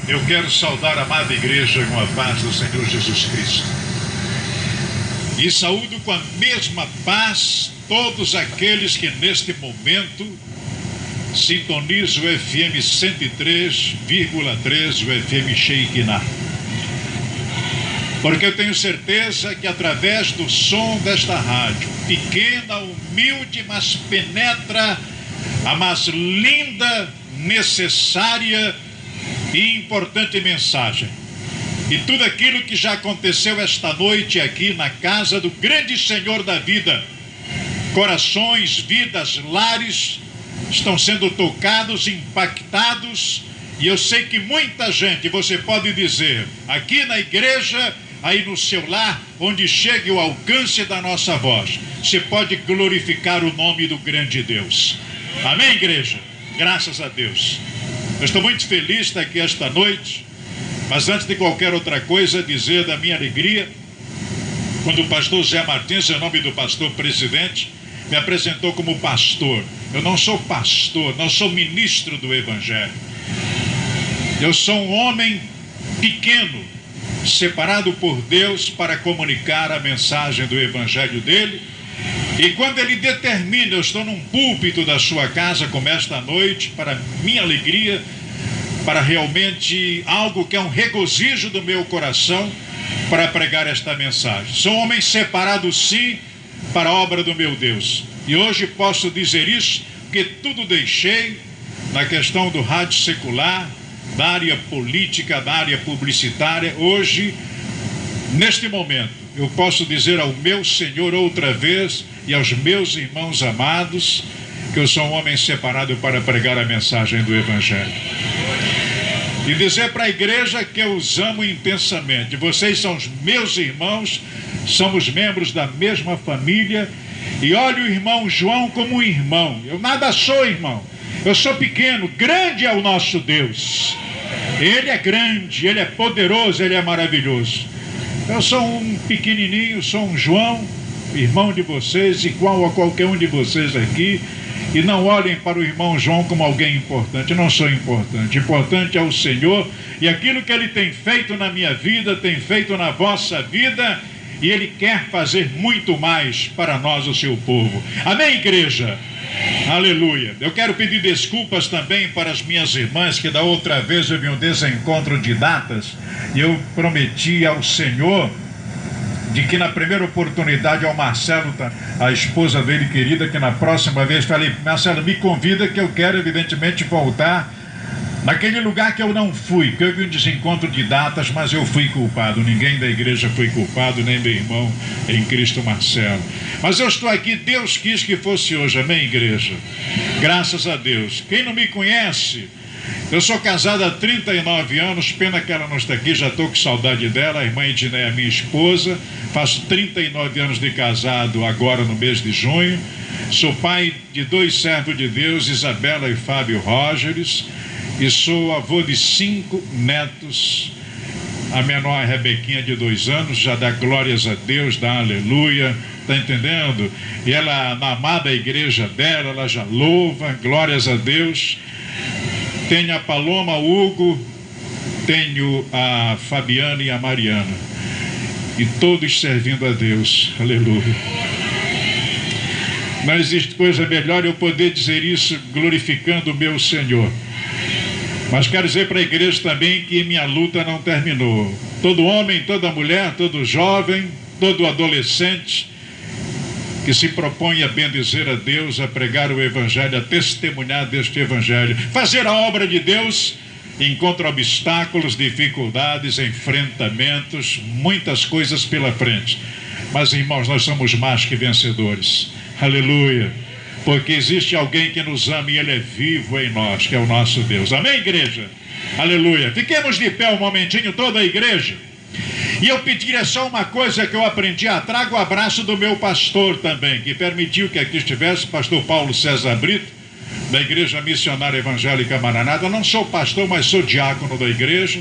Eu quero saudar a amada igreja com a paz do Senhor Jesus Cristo. E saúdo com a mesma paz todos aqueles que neste momento sintonizam o FM 103,3, o FM Shekinah. Porque eu tenho certeza que através do som desta rádio, pequena, humilde, mas penetra a mais linda, necessária e importante mensagem. E tudo aquilo que já aconteceu esta noite aqui na casa do grande Senhor da vida, corações, vidas, lares estão sendo tocados, impactados, e eu sei que muita gente, você pode dizer, aqui na igreja, aí no seu lar, onde chegue o alcance da nossa voz, você pode glorificar o nome do grande Deus. Amém, igreja? Graças a Deus. Eu estou muito feliz de estar aqui esta noite, mas antes de qualquer outra coisa, dizer da minha alegria, quando o pastor Zé Martins, em nome do pastor presidente, me apresentou como pastor. Eu não sou pastor, não sou ministro do Evangelho. Eu sou um homem pequeno, separado por Deus para comunicar a mensagem do Evangelho dele. E quando ele determina, eu estou num púlpito da sua casa como esta noite, para minha alegria, para realmente algo que é um regozijo do meu coração, para pregar esta mensagem. Sou um homem separado sim para a obra do meu Deus. E hoje posso dizer isso, porque tudo deixei na questão do rádio secular, da área política, da área publicitária. Hoje, neste momento, eu posso dizer ao meu Senhor outra vez e aos meus irmãos amados que eu sou um homem separado para pregar a mensagem do Evangelho. E dizer para a igreja que eu os amo intensamente. Vocês são os meus irmãos, somos membros da mesma família, e olho o irmão João como um irmão. Eu nada sou irmão, eu sou pequeno, grande é o nosso Deus. Ele é grande, Ele é poderoso, Ele é maravilhoso. Eu sou um pequenininho, sou um João, irmão de vocês, igual a qualquer um de vocês aqui. E não olhem para o irmão João como alguém importante. Eu não sou importante. Importante é o Senhor, e aquilo que Ele tem feito na minha vida, tem feito na vossa vida, e Ele quer fazer muito mais para nós, o seu povo. Amém, igreja? Aleluia. Eu quero pedir desculpas também para as minhas irmãs, que da outra vez eu vi um desencontro de datas, e eu prometi ao Senhor de que na primeira oportunidade ao Marcelo, a esposa dele querida, que na próxima vez falei, Marcelo, me convida que eu quero evidentemente voltar naquele lugar que eu não fui, porque eu vi um desencontro de datas, mas eu fui culpado. Ninguém da igreja foi culpado, nem meu irmão em Cristo Marcelo. Mas eu estou aqui, Deus quis que fosse hoje, amém, igreja? Graças a Deus. Quem não me conhece, eu sou casado há 39 anos, pena que ela não está aqui, já estou com saudade dela. A irmã Edneia é minha esposa, faço 39 anos de casado agora no mês de junho. Sou pai de 2 servos de Deus, Isabela e Fábio Rógeres, e sou avô de 5 netos. A menor é a Rebequinha, de 2 anos, já dá glórias a Deus, dá aleluia, está entendendo? E ela, na amada igreja dela, ela já louva, glórias a Deus. Tenho a Paloma, o Hugo, tenho a Fabiana e a Mariana, e todos servindo a Deus, aleluia. Não existe coisa melhor eu poder dizer isso glorificando o meu Senhor. Mas quero dizer para a igreja também que minha luta não terminou. Todo homem, toda mulher, todo jovem, todo adolescente que se propõe a bendizer a Deus, a pregar o Evangelho, a testemunhar deste Evangelho, fazer a obra de Deus, encontra obstáculos, dificuldades, enfrentamentos, muitas coisas pela frente. Mas, irmãos, nós somos mais que vencedores. Aleluia. Porque existe alguém que nos ama e Ele é vivo em nós, que é o nosso Deus. Amém, igreja? Aleluia. Fiquemos de pé um momentinho, toda a igreja. E eu pediria só uma coisa que eu aprendi. Trago o abraço do meu pastor também, que permitiu que aqui estivesse, o pastor Paulo César Brito, da Igreja Missionária Evangélica Maranata. Eu não sou pastor, mas sou diácono da igreja.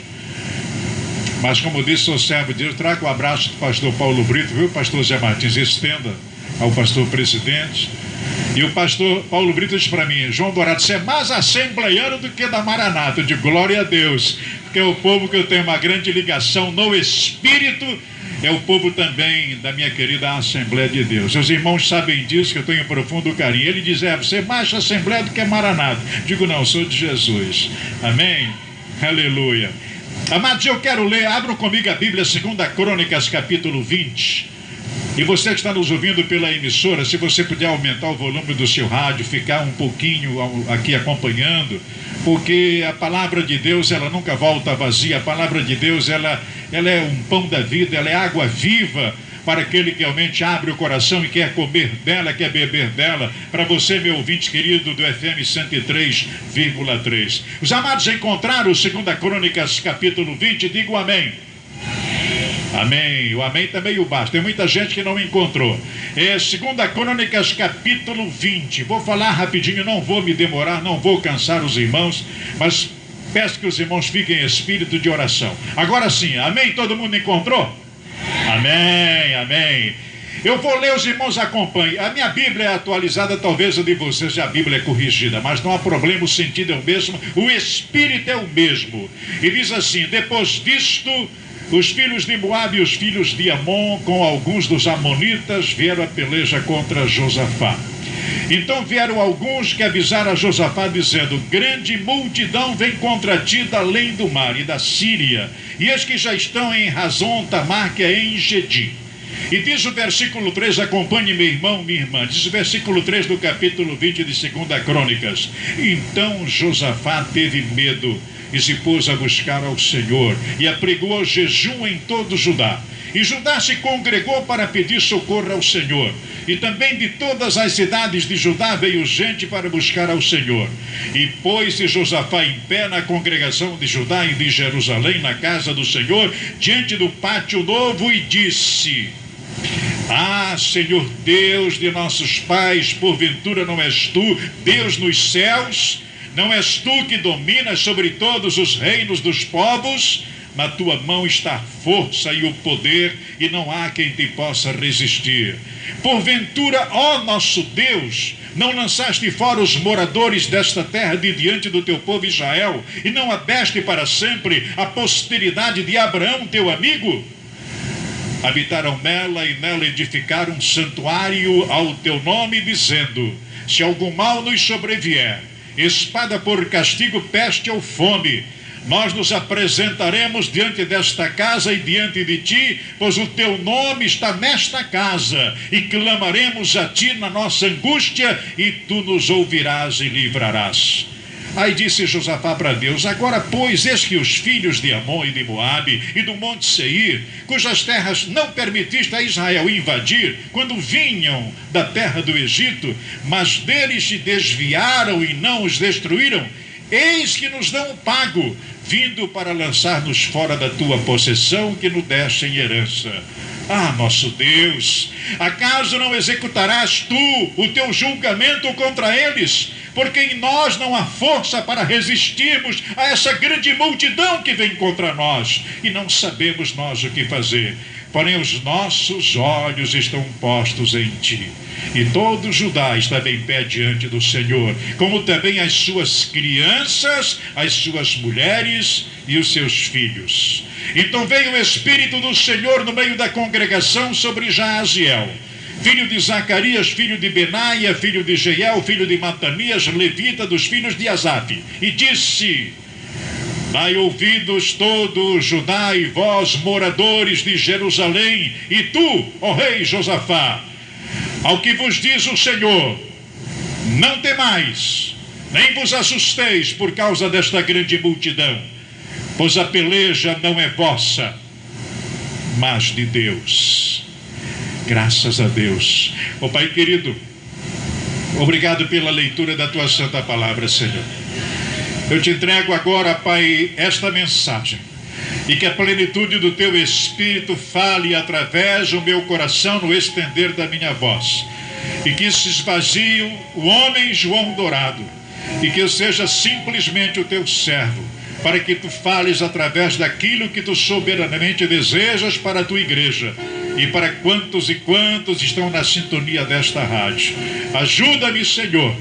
Mas como disse, sou servo de Deus. Trago o abraço do pastor Paulo Brito, viu, pastor Zé Martins? Estenda ao pastor presidente. E E o pastor Paulo Brito disse para mim: João Dourado, você é mais assembleiano do que da Maranata. Eu digo, glória a Deus, porque é o povo que eu tenho uma grande ligação no Espírito, é o povo também da minha querida Assembleia de Deus. Os irmãos sabem disso, que eu tenho profundo carinho. Ele diz, você é mais Assembleia do que Maranata. Digo, não, sou de Jesus. Amém? Aleluia. Amados, eu quero ler, abram comigo a Bíblia, 2 Crônicas, capítulo 20. E você que está nos ouvindo pela emissora, se você puder aumentar o volume do seu rádio, ficar um pouquinho aqui acompanhando, porque a palavra de Deus, ela nunca volta vazia. A palavra de Deus, ela é um pão da vida, ela é água viva para aquele que realmente abre o coração e quer comer dela, quer beber dela. Para você, meu ouvinte querido do FM 103,3. Os amados encontraram 2 Crônicas, capítulo 20, digo amém. Amém, o amém também o basta. Tem muita gente que não encontrou. 2 Crônicas, capítulo 20. Vou falar rapidinho, não vou me demorar, não vou cansar os irmãos, mas peço que os irmãos fiquem em espírito de oração. Agora sim, amém? Todo mundo encontrou? Amém, amém. Eu vou ler, os irmãos acompanhem. A minha Bíblia é atualizada, talvez a de vocês, a Bíblia é corrigida, mas não há problema, o sentido é o mesmo, o espírito é o mesmo. E diz assim: depois disto, os filhos de Moabe e os filhos de Amon, com alguns dos amonitas, vieram a peleja contra Josafá. Então vieram alguns que avisaram a Josafá, dizendo: grande multidão vem contra ti da além do mar e da Síria, e eis que já estão em Razon Tamar, que é em Gedi. E diz o versículo 3, acompanhe meu irmão, minha irmã, diz o versículo 3 do capítulo 20 de 2 Crônicas. Então Josafá teve medo e se pôs a buscar ao Senhor, e apregou jejum em todo Judá. E Judá se congregou para pedir socorro ao Senhor. E também de todas as cidades de Judá veio gente para buscar ao Senhor. E pôs-se Josafá em pé na congregação de Judá e de Jerusalém, na casa do Senhor, diante do pátio novo, e disse: ah, Senhor Deus de nossos pais, porventura não és tu, Deus nos céus? Não és tu que dominas sobre todos os reinos dos povos? Na tua mão está a força e o poder, e não há quem te possa resistir. Porventura, ó nosso Deus, não lançaste fora os moradores desta terra de diante do teu povo Israel, e não abeste para sempre a posteridade de Abraão, teu amigo? Habitaram nela e nela edificaram um santuário ao teu nome, dizendo: se algum mal nos sobrevier, espada por castigo, peste ou fome, nós nos apresentaremos diante desta casa e diante de ti, pois o teu nome está nesta casa, e clamaremos a ti na nossa angústia, e tu nos ouvirás e livrarás. Aí disse Josafá para Deus: agora, pois, eis que os filhos de Amon e de Moabe e do monte Seir, cujas terras não permitiste a Israel invadir, quando vinham da terra do Egito, mas deles se desviaram e não os destruíram, eis que nos dão o pago, vindo para lançar-nos fora da tua possessão, que nos deste em herança. Ah, nosso Deus, acaso não executarás tu o teu julgamento contra eles? Porque em nós não há força para resistirmos a essa grande multidão que vem contra nós, e não sabemos nós o que fazer. Porém os nossos olhos estão postos em ti, e todo Judá estava em pé diante do Senhor, como também as suas crianças, as suas mulheres e os seus filhos. Então veio o Espírito do Senhor no meio da congregação sobre Jaaziel, filho de Zacarias, filho de Benaia, filho de Jeiel, filho de Matanias, levita dos filhos de Asaf, e disse: dai ouvidos todo Judá e vós, moradores de Jerusalém, e tu, ó rei Josafá, ao que vos diz o Senhor: não temais, nem vos assusteis por causa desta grande multidão, pois a peleja não é vossa, mas de Deus. Graças a Deus. Ó Pai querido, obrigado pela leitura da tua santa palavra, Senhor. Eu te entrego agora, Pai, esta mensagem, e que a plenitude do teu Espírito fale através do meu coração no estender da minha voz, e que se esvazie o homem João Dourado, e que eu seja simplesmente o teu servo, para que tu fales através daquilo que tu soberanamente desejas para a tua igreja. e para quantos e quantos estão na sintonia desta rádio. Ajuda-me, Senhor,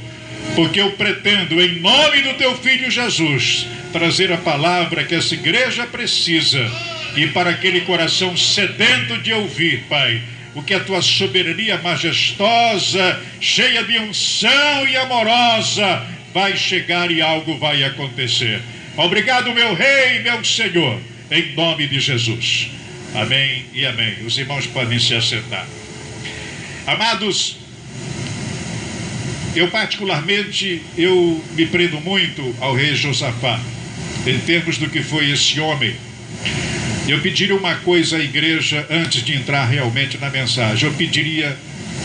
porque eu pretendo, em nome do teu Filho Jesus, trazer a palavra que essa igreja precisa, e para aquele coração sedento de ouvir, Pai, o que a tua soberania majestosa, cheia de unção e amorosa, vai chegar e algo vai acontecer. Obrigado, meu Rei, meu Senhor, em nome de Jesus. Amém e amém. Os irmãos podem se assentar. Amados, eu particularmente, eu me prendo muito ao rei Josafá, em termos do que foi esse homem. Eu pediria uma coisa à igreja antes de entrar realmente na mensagem. Eu pediria,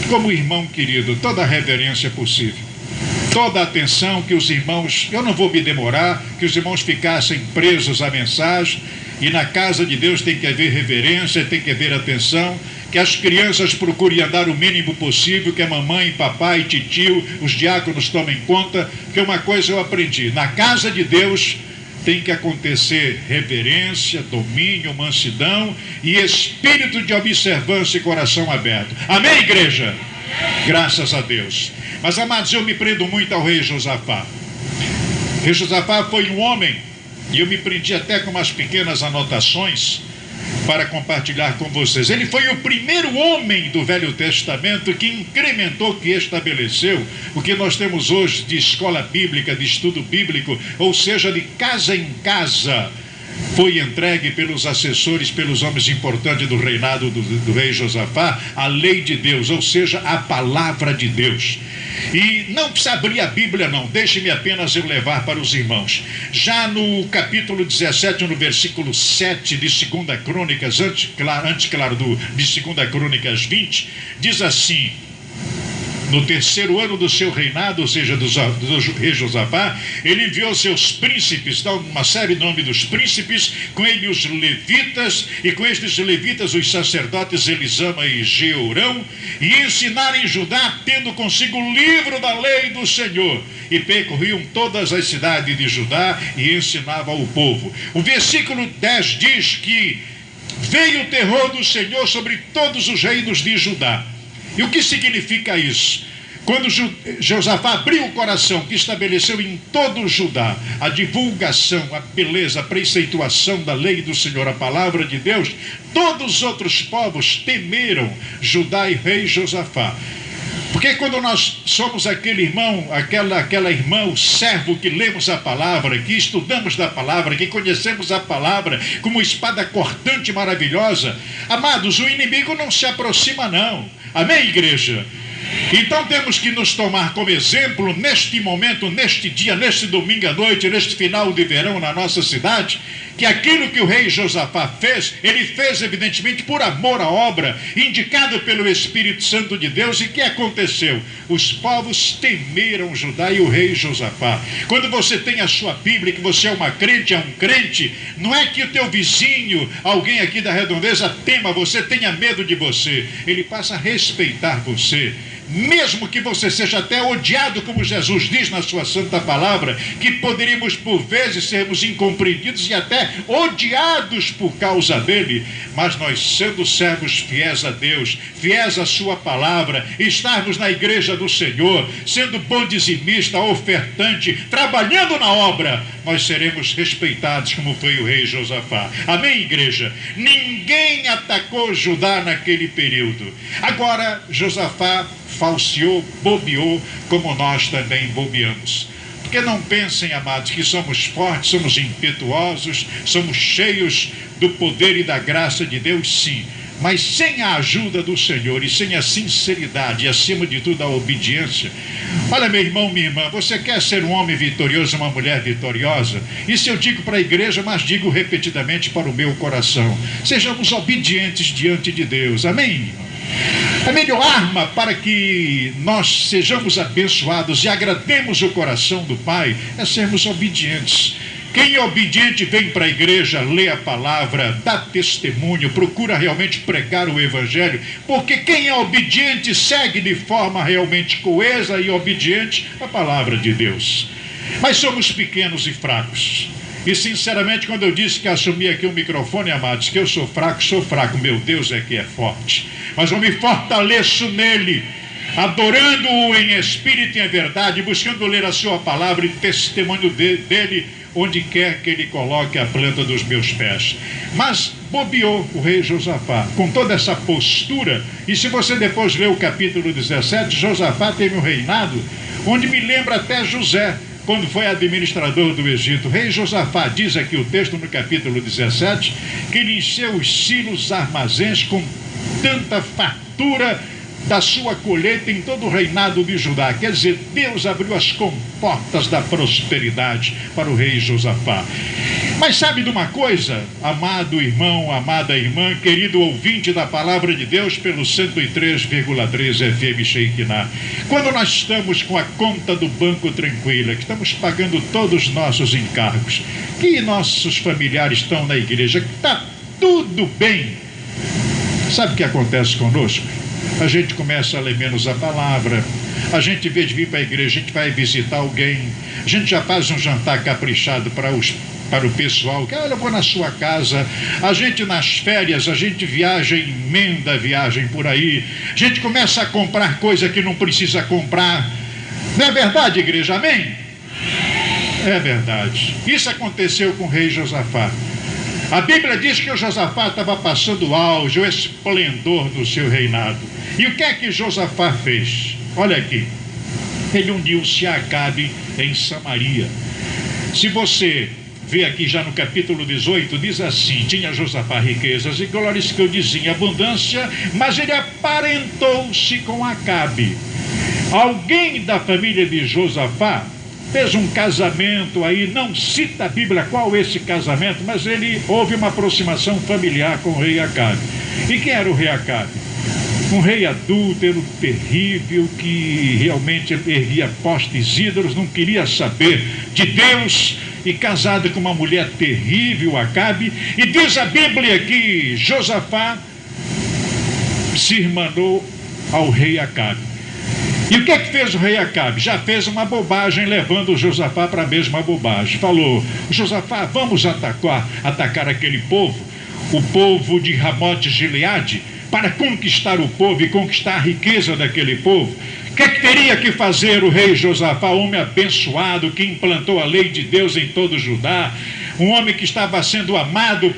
como irmão querido, toda a reverência possível, toda a atenção, que os irmãos, eu não vou me demorar, que os irmãos ficassem presos à mensagem. E na casa de Deus tem que haver reverência, tem que haver atenção, que as crianças procurem andar o mínimo possível, que a mamãe, papai, titio, os diáconos tomem conta, que uma coisa eu aprendi: na casa de Deus tem que acontecer reverência, domínio, mansidão e espírito de observância e coração aberto. Amém, igreja? Graças a Deus. Mas, amados, eu me prendo muito ao rei Josafá. O rei Josafá foi um homem, e eu me prendi até com umas pequenas anotações para compartilhar com vocês. Ele foi o primeiro homem do Velho Testamento que incrementou, que estabeleceu o que nós temos hoje de escola bíblica, de estudo bíblico, ou seja, de casa em casa. Foi entregue pelos assessores, pelos homens importantes do reinado do rei Josafá, a lei de Deus, ou seja, a palavra de Deus. E não precisa abrir a Bíblia, não, deixe-me apenas eu levar para os irmãos. Já no capítulo 17, no versículo 7 de 2 Crônicas, de 2 Crônicas 20, diz assim: no terceiro ano do seu reinado, ou seja, do rei Josafá, ele enviou seus príncipes, dá uma série de nomes dos príncipes, com ele os levitas, e com estes levitas os sacerdotes Elisama e Jeorão, e ensinaram em Judá, tendo consigo o livro da lei do Senhor, e percorriam todas as cidades de Judá e ensinavam ao povo. O versículo 10 diz que veio o terror do Senhor sobre todos os reinos de Judá. E o que significa isso? Quando Josafá abriu o coração, que estabeleceu em todo o Judá a divulgação, a beleza, a preceituação da lei do Senhor, a palavra de Deus, todos os outros povos temeram Judá e rei Josafá. Porque quando nós somos aquele irmão, aquela irmã, o servo que lemos a palavra, que estudamos da palavra, que conhecemos a palavra como espada cortante e maravilhosa, amados, o inimigo não se aproxima não. Amém, igreja? Então temos que nos tomar como exemplo neste momento, neste dia, neste domingo à noite, neste final de verão na nossa cidade, que aquilo que o rei Josafá fez, ele fez evidentemente por amor à obra, indicado pelo Espírito Santo de Deus. E o que aconteceu? Os povos temeram Judá e o rei Josafá. Quando você tem a sua Bíblia, que você é uma crente, é um crente, não é que o teu vizinho, alguém aqui da redondeza, tema você, tenha medo de você. Ele passa a respeitar você. Mesmo que você seja até odiado, como Jesus diz na sua santa palavra, que poderíamos por vezes sermos incompreendidos e até odiados por causa dele, mas nós, sendo servos fiéis a Deus, fiéis à sua palavra, estarmos na igreja do Senhor, sendo bom dizimista, ofertante, trabalhando na obra, nós seremos respeitados como foi o rei Josafá. Amém, igreja? Ninguém atacou Judá naquele período. Agora Josafá falseou, bobeou, como nós também bobeamos. Porque não pensem, amados, que somos fortes, somos impetuosos, somos cheios do poder e da graça de Deus, sim. Mas sem a ajuda do Senhor e sem a sinceridade e, acima de tudo, a obediência. Olha, meu irmão, minha irmã, você quer ser um homem vitorioso, uma mulher vitoriosa? Isso eu digo para a igreja, mas digo repetidamente para o meu coração. Sejamos obedientes diante de Deus. Amém, irmão? A melhor arma para que nós sejamos abençoados e agrademos o coração do Pai é sermos obedientes. Quem é obediente vem para a igreja, lê a palavra, dá testemunho, procura realmente pregar o evangelho, porque quem é obediente segue de forma realmente coesa e obediente a palavra de Deus. Mas somos pequenos e fracos. E sinceramente, quando eu disse que assumi aqui o microfone, amados, que eu sou fraco, meu Deus é que é forte. Mas eu me fortaleço nele, adorando-o em espírito e em verdade, buscando ler a sua palavra e testemunho dele, onde quer que ele coloque a planta dos meus pés. Mas bobeou o rei Josafá, com toda essa postura. E se você depois ler o capítulo 17, Josafá teve um reinado, onde me lembra até José, quando foi administrador do Egito. O rei Josafá, diz aqui o texto no capítulo 17, que ele encheu os silos, armazéns com tanta fartura da sua colheita em todo o reinado de Judá. Quer dizer, Deus abriu as comportas da prosperidade para o rei Josafá. Mas sabe de uma coisa, amado irmão, amada irmã, querido ouvinte da palavra de Deus pelo 103,3 FM Shekinah, quando nós estamos com a conta do banco tranquila, que estamos pagando todos os nossos encargos, que nossos familiares estão na igreja, que está tudo bem, sabe o que acontece conosco? A gente começa a ler menos a palavra, a gente, em vez de vir para a igreja, a gente vai visitar alguém, a gente já faz um jantar caprichado para o pessoal, que olha, eu vou na sua casa, a gente nas férias, a gente viaja, emenda a viagem por aí, a gente começa a comprar coisa que não precisa comprar. Não é verdade, igreja? Amém? É verdade. Isso aconteceu com o rei Josafá. A Bíblia diz que o Josafá estava passando o auge, o esplendor do seu reinado. E o que é que Josafá fez? Olha aqui. Ele uniu-se a Acabe em Samaria. Se você vê aqui já no capítulo 18, diz assim: tinha Josafá riquezas e glórias que eu dizia abundância, mas ele aparentou-se com Acabe. Alguém da família de Josafá fez um casamento aí, não cita a Bíblia qual esse casamento, mas houve uma aproximação familiar com o rei Acabe. E quem era o rei Acabe? Um rei adúltero, terrível, que realmente erguia postes ídolos, não queria saber de Deus, e casado com uma mulher terrível, Acabe. E diz a Bíblia que Josafá se irmanou ao rei Acabe. E o que é que fez o rei Acabe? Já fez uma bobagem, levando o Josafá para a mesma bobagem. Falou: Josafá, vamos atacar aquele povo, o povo de Ramote Gileade, para conquistar o povo e conquistar a riqueza daquele povo. O que é que teria que fazer o rei Josafá, homem abençoado, que implantou a lei de Deus em todo Judá, um homem que estava sendo amado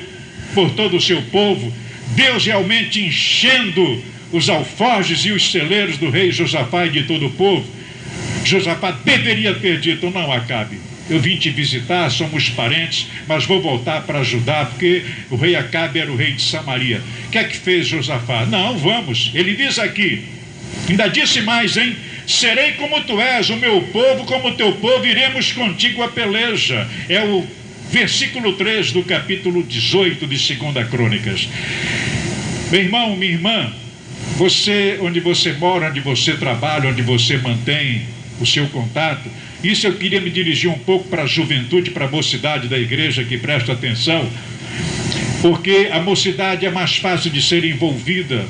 por todo o seu povo, Deus realmente enchendo os alforjes e os celeiros do rei Josafá e de todo o povo? Josafá deveria ter dito: não, Acabe, eu vim te visitar, somos parentes, mas vou voltar para Judá, porque o rei Acabe era o rei de Samaria. O que é que fez Josafá? Não, vamos. Ele diz aqui, ainda disse mais, hein? Serei como tu és, o meu povo como o teu povo, iremos contigo a peleja. É o versículo 3 do capítulo 18 de 2 Crônicas. Meu irmão, minha irmã, você, onde você mora, onde você trabalha, onde você mantém o seu contato, isso eu queria me dirigir um pouco para a juventude, para a mocidade da igreja, que presta atenção, porque a mocidade é mais fácil de ser envolvida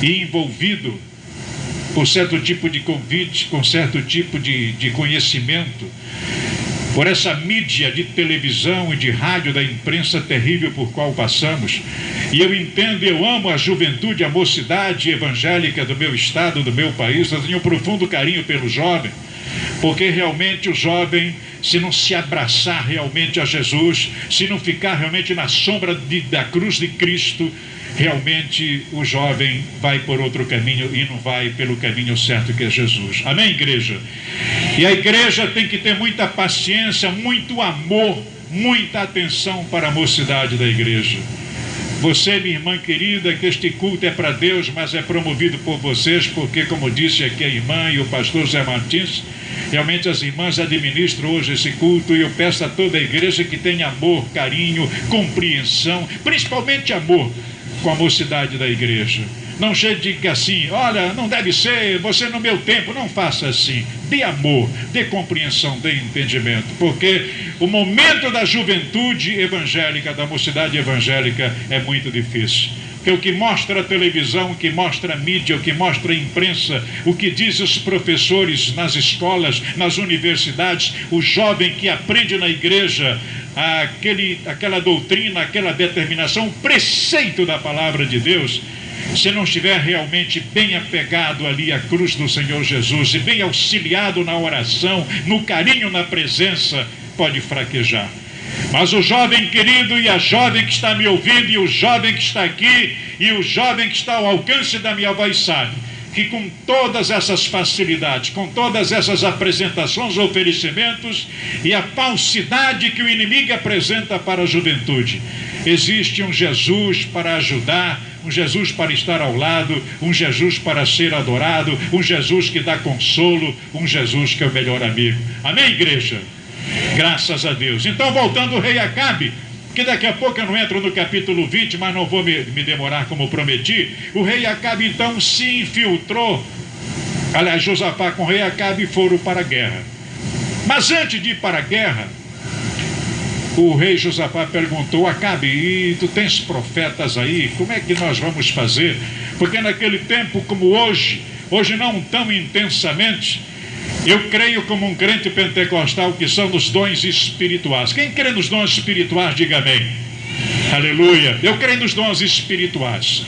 e envolvido por certo tipo de convite, com certo tipo de conhecimento, por essa mídia de televisão e de rádio da imprensa terrível por qual passamos. E eu entendo e eu amo a juventude, a mocidade evangélica do meu estado, do meu país. Eu tenho um profundo carinho pelo jovem, porque realmente o jovem, se não se abraçar realmente a Jesus, se não ficar realmente na sombra da cruz de Cristo, realmente o jovem vai por outro caminho e não vai pelo caminho certo, que é Jesus. Amém, igreja? E a igreja tem que ter muita paciência, muito amor, muita atenção para a mocidade da igreja. Você, minha irmã querida, que este culto é para Deus, mas é promovido por vocês, porque, como disse aqui a irmã e o pastor Zé Martins, realmente as irmãs administram hoje esse culto, e eu peço a toda a igreja que tenha amor, carinho, compreensão, principalmente amor com a mocidade da igreja. Não chegue assim: olha, não deve ser, você no meu tempo. Não faça assim. Dê amor, dê compreensão, dê entendimento, porque o momento da juventude evangélica, da mocidade evangélica, é muito difícil. Porque o que mostra a televisão, o que mostra a mídia, o que mostra a imprensa, o que diz os professores nas escolas, nas universidades, o jovem que aprende na igreja aquela doutrina, aquela determinação, o preceito da palavra de Deus, se não estiver realmente bem apegado ali à cruz do Senhor Jesus e bem auxiliado na oração, no carinho, na presença, pode fraquejar. Mas o jovem querido e a jovem que está me ouvindo, e o jovem que está aqui, e o jovem que está ao alcance da minha voz sabe que com todas essas facilidades, com todas essas apresentações, oferecimentos e a falsidade que o inimigo apresenta para a juventude, existe um Jesus para ajudar, um Jesus para estar ao lado, um Jesus para ser adorado, um Jesus que dá consolo, um Jesus que é o melhor amigo. Amém, igreja? Graças a Deus. Então, voltando ao rei Acabe, que daqui a pouco eu não entro no capítulo 20, mas não vou me demorar como prometi. O rei Acabe então se infiltrou, aliás, Josafá com o rei Acabe foram para a guerra. Mas antes de ir para a guerra, o rei Josafá perguntou: Acabe, e tu tens profetas aí, como é que nós vamos fazer? Porque naquele tempo como hoje não tão intensamente, eu creio como um crente pentecostal que são nos dons espirituais. Quem crê nos dons espirituais, diga amém. Aleluia. Eu creio nos dons espirituais.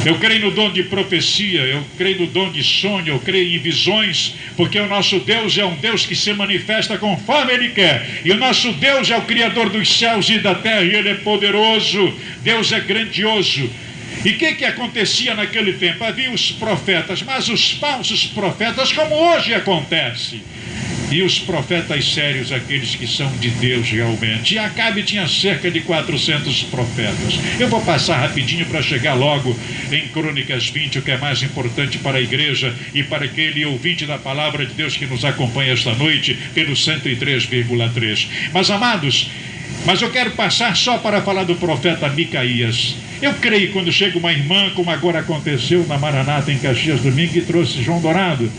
Eu creio no dom de profecia, eu creio no dom de sonho, eu creio em visões, porque o nosso Deus é um Deus que se manifesta conforme Ele quer. E o nosso Deus é o Criador dos céus e da terra, e Ele é poderoso. Deus é grandioso. E o que acontecia naquele tempo? Havia os profetas, mas os falsos profetas, como hoje acontece. E os profetas sérios, aqueles que são de Deus realmente. E Acabe tinha cerca de 400 profetas. Eu vou passar rapidinho para chegar logo em Crônicas 20, o que é mais importante para a igreja e para aquele ouvinte da palavra de Deus que nos acompanha esta noite pelo 103,3. Mas, amados, eu quero passar só para falar do profeta Micaías. Eu creio quando chega uma irmã, como agora aconteceu na Maranata em Caxias Domingo, que trouxe João Dourado,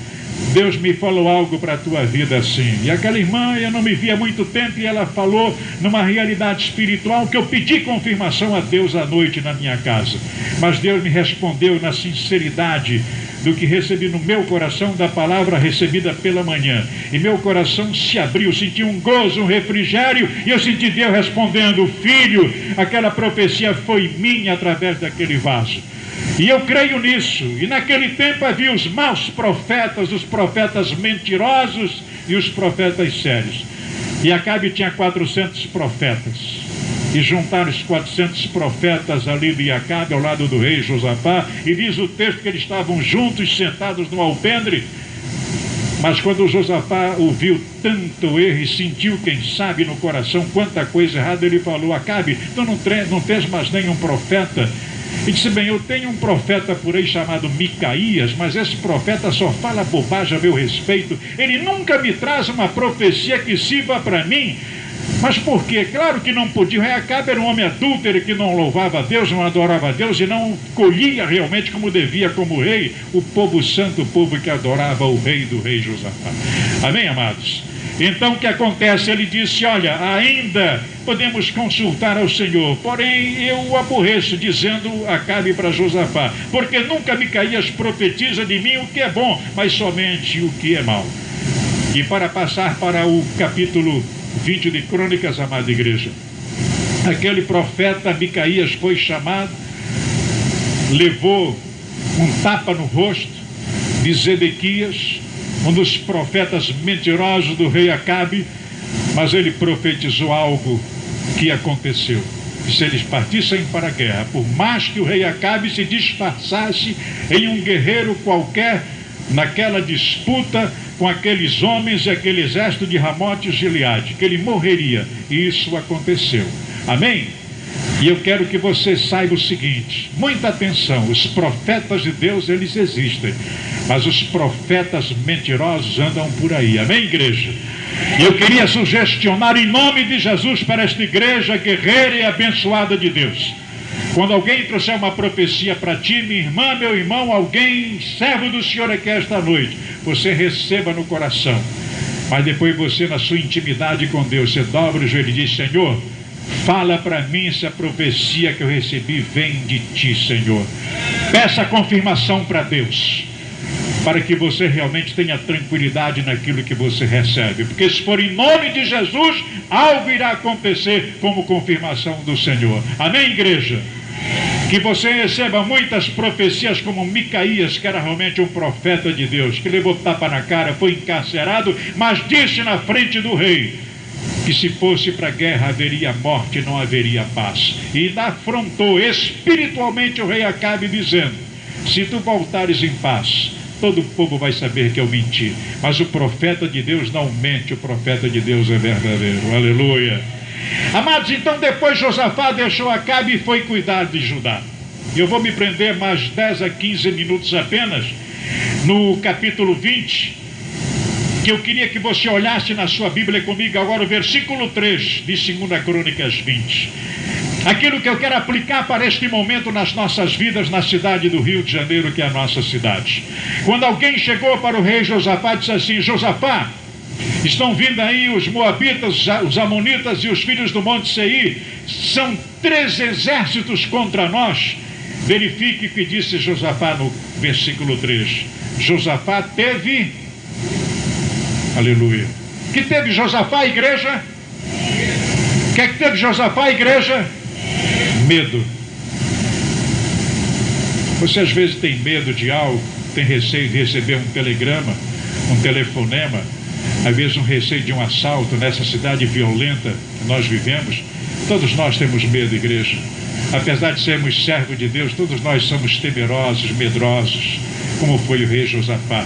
Deus me falou algo para a tua vida assim. E aquela irmã, eu não me via há muito tempo, e ela falou numa realidade espiritual que eu pedi confirmação a Deus à noite na minha casa. Mas Deus me respondeu na sinceridade do que recebi no meu coração, da palavra recebida pela manhã. E meu coração se abriu, senti um gozo, um refrigério, e eu senti Deus respondendo: filho, aquela profecia foi minha através daquele vaso. E eu creio nisso. E naquele tempo havia os maus profetas, os profetas mentirosos e os profetas sérios. E Acabe tinha 400 profetas. E juntaram os 400 profetas ali de Acabe ao lado do rei Josafá. E diz o texto que eles estavam juntos, sentados no alpendre. Mas quando Josafá ouviu tanto erro e sentiu, quem sabe, no coração quanta coisa errada, ele falou: Acabe, tu não tens mais nenhum profeta? E disse: bem, eu tenho um profeta por aí chamado Micaías, mas esse profeta só fala bobagem a meu respeito. Ele nunca me traz uma profecia que sirva para mim. Mas por quê? Claro que não podia. O rei Acabe era um homem adúltero que não louvava a Deus, não adorava a Deus e não colhia realmente como devia como rei o povo santo, o povo que adorava o rei do rei Josafá. Amém, amados? Então o que acontece? Ele disse: olha, ainda podemos consultar ao Senhor, porém eu o aborreço, dizendo Acabe para Josafá, porque nunca Micaías profetiza de mim o que é bom, mas somente o que é mau. E para passar para o capítulo 20 de Crônicas, amada igreja, aquele profeta Micaías foi chamado, levou um tapa no rosto de Zedequias, um dos profetas mentirosos do rei Acabe, mas ele profetizou algo que aconteceu. E se eles partissem para a guerra, por mais que o rei Acabe se disfarçasse em um guerreiro qualquer, naquela disputa com aqueles homens e aquele exército de Ramote e Gileade, que ele morreria. E isso aconteceu. Amém? E eu quero que você saiba o seguinte: muita atenção, os profetas de Deus, eles existem, mas os profetas mentirosos andam por aí. Amém, igreja? E eu queria sugestionar em nome de Jesus para esta igreja guerreira e abençoada de Deus: quando alguém trouxer uma profecia para ti, minha irmã, meu irmão, alguém, servo do Senhor aqui esta noite, você receba no coração, mas depois você, na sua intimidade com Deus, você dobra o joelho e diz: Senhor, fala para mim se a profecia que eu recebi vem de ti, Senhor. Peça confirmação para Deus. para que você realmente tenha tranquilidade naquilo que você recebe. Porque se for em nome de Jesus, algo irá acontecer como confirmação do Senhor. Amém, igreja? Que você receba muitas profecias como Micaías, que era realmente um profeta de Deus, que levou tapa na cara, foi encarcerado, mas disse na frente do rei que se fosse para a guerra haveria morte, não haveria paz. E ainda afrontou espiritualmente o rei Acabe, dizendo: se tu voltares em paz, todo o povo vai saber que eu menti. Mas o profeta de Deus não mente, o profeta de Deus é verdadeiro. Aleluia. Amados, então depois Josafá deixou Acabe e foi cuidar de Judá. Eu vou me prender mais 10 a 15 minutos apenas no capítulo 20, que eu queria que você olhasse na sua Bíblia comigo agora o versículo 3 de 2 Crônicas 20. Aquilo que eu quero aplicar para este momento nas nossas vidas na cidade do Rio de Janeiro, que é a nossa cidade. Quando alguém chegou para o rei Josafá e disse assim: Josafá, estão vindo aí os moabitas, os amonitas e os filhos do monte Seir, são 3 exércitos contra nós. Verifique o que disse Josafá no versículo 3. Josafá teve, aleluia, que teve Josafá, igreja? O que é que teve Josafá, igreja? Medo. Você às vezes tem medo de algo, tem receio de receber um telegrama, um telefonema, às vezes um receio de um assalto nessa cidade violenta que nós vivemos. Todos nós temos medo, igreja. Apesar de sermos servos de Deus, todos nós somos temerosos, medrosos, como foi o rei Josafá.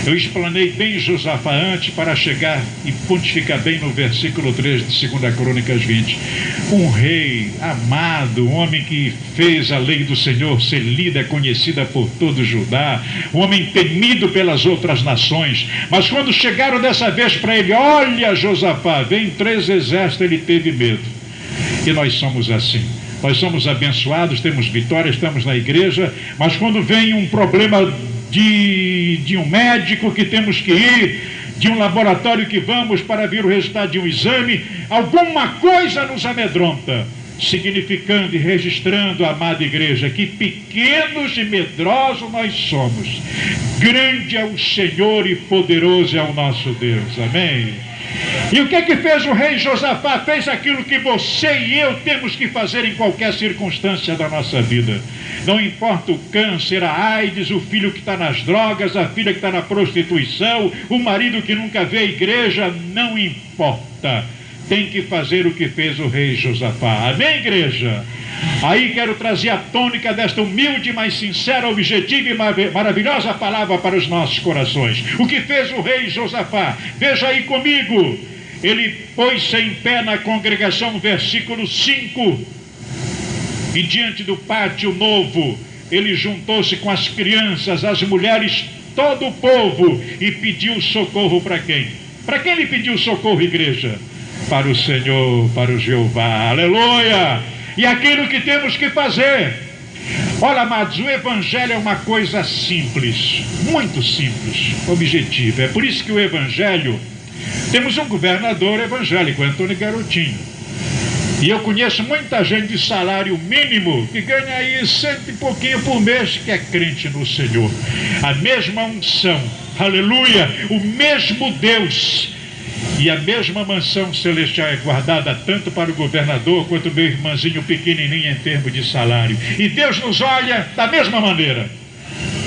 Eu explanei bem Josafá antes para chegar e pontificar bem no versículo 3 de 2 Crônicas 20. Um rei amado, um homem que fez a lei do Senhor ser lida, conhecida por todo Judá, um homem temido pelas outras nações. Mas quando chegaram dessa vez para ele: olha, Josafá, vem 3 exércitos, ele teve medo. E nós somos assim. Nós somos abençoados, temos vitória, estamos na igreja, mas quando vem um problema de um médico que temos que ir, de um laboratório que vamos para ver o resultado de um exame, alguma coisa nos amedronta, significando e registrando, amada igreja, que pequenos e medrosos nós somos. Grande é o Senhor e poderoso é o nosso Deus. Amém? E o que é que fez o rei Josafá? Fez aquilo que você e eu temos que fazer em qualquer circunstância da nossa vida. Não importa o câncer, a AIDS, o filho que está nas drogas, a filha que está na prostituição, o marido que nunca vê a igreja, não importa. Tem que fazer o que fez o rei Josafá. Amém, igreja? Aí quero trazer a tônica desta humilde, mas sincera, objetiva e maravilhosa palavra para os nossos corações. O que fez o rei Josafá? Veja aí comigo. Ele pôs-se em pé na congregação, versículo 5. E diante do pátio novo, ele juntou-se com as crianças, as mulheres, todo o povo, e pediu socorro para quem? Para quem ele pediu socorro, igreja? Para o Senhor, para o Jeová. Aleluia! E aquilo que temos que fazer. Olha, amados, o Evangelho é uma coisa simples, muito simples, objetiva. É por isso que o Evangelho, temos um governador evangélico, Antônio Garotinho. E eu conheço muita gente de salário mínimo que ganha aí 100 e pouquinho por mês, que é crente no Senhor. A mesma unção, aleluia, o mesmo Deus. E a mesma mansão celestial é guardada tanto para o governador quanto o meu irmãozinho pequenininho em termos de salário. E Deus nos olha da mesma maneira.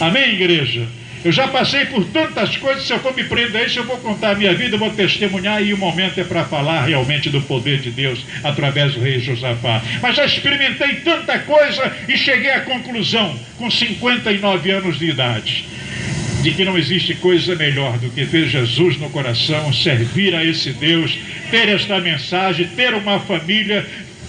Amém, igreja? Eu já passei por tantas coisas. Se eu for me prender a isso, eu vou contar a minha vida, eu vou testemunhar, e o momento é para falar realmente do poder de Deus através do rei Josafá. Mas já experimentei tanta coisa e cheguei à conclusão, com 59 anos de idade, de que não existe coisa melhor do que ter Jesus no coração, servir a esse Deus, ter esta mensagem, ter uma família,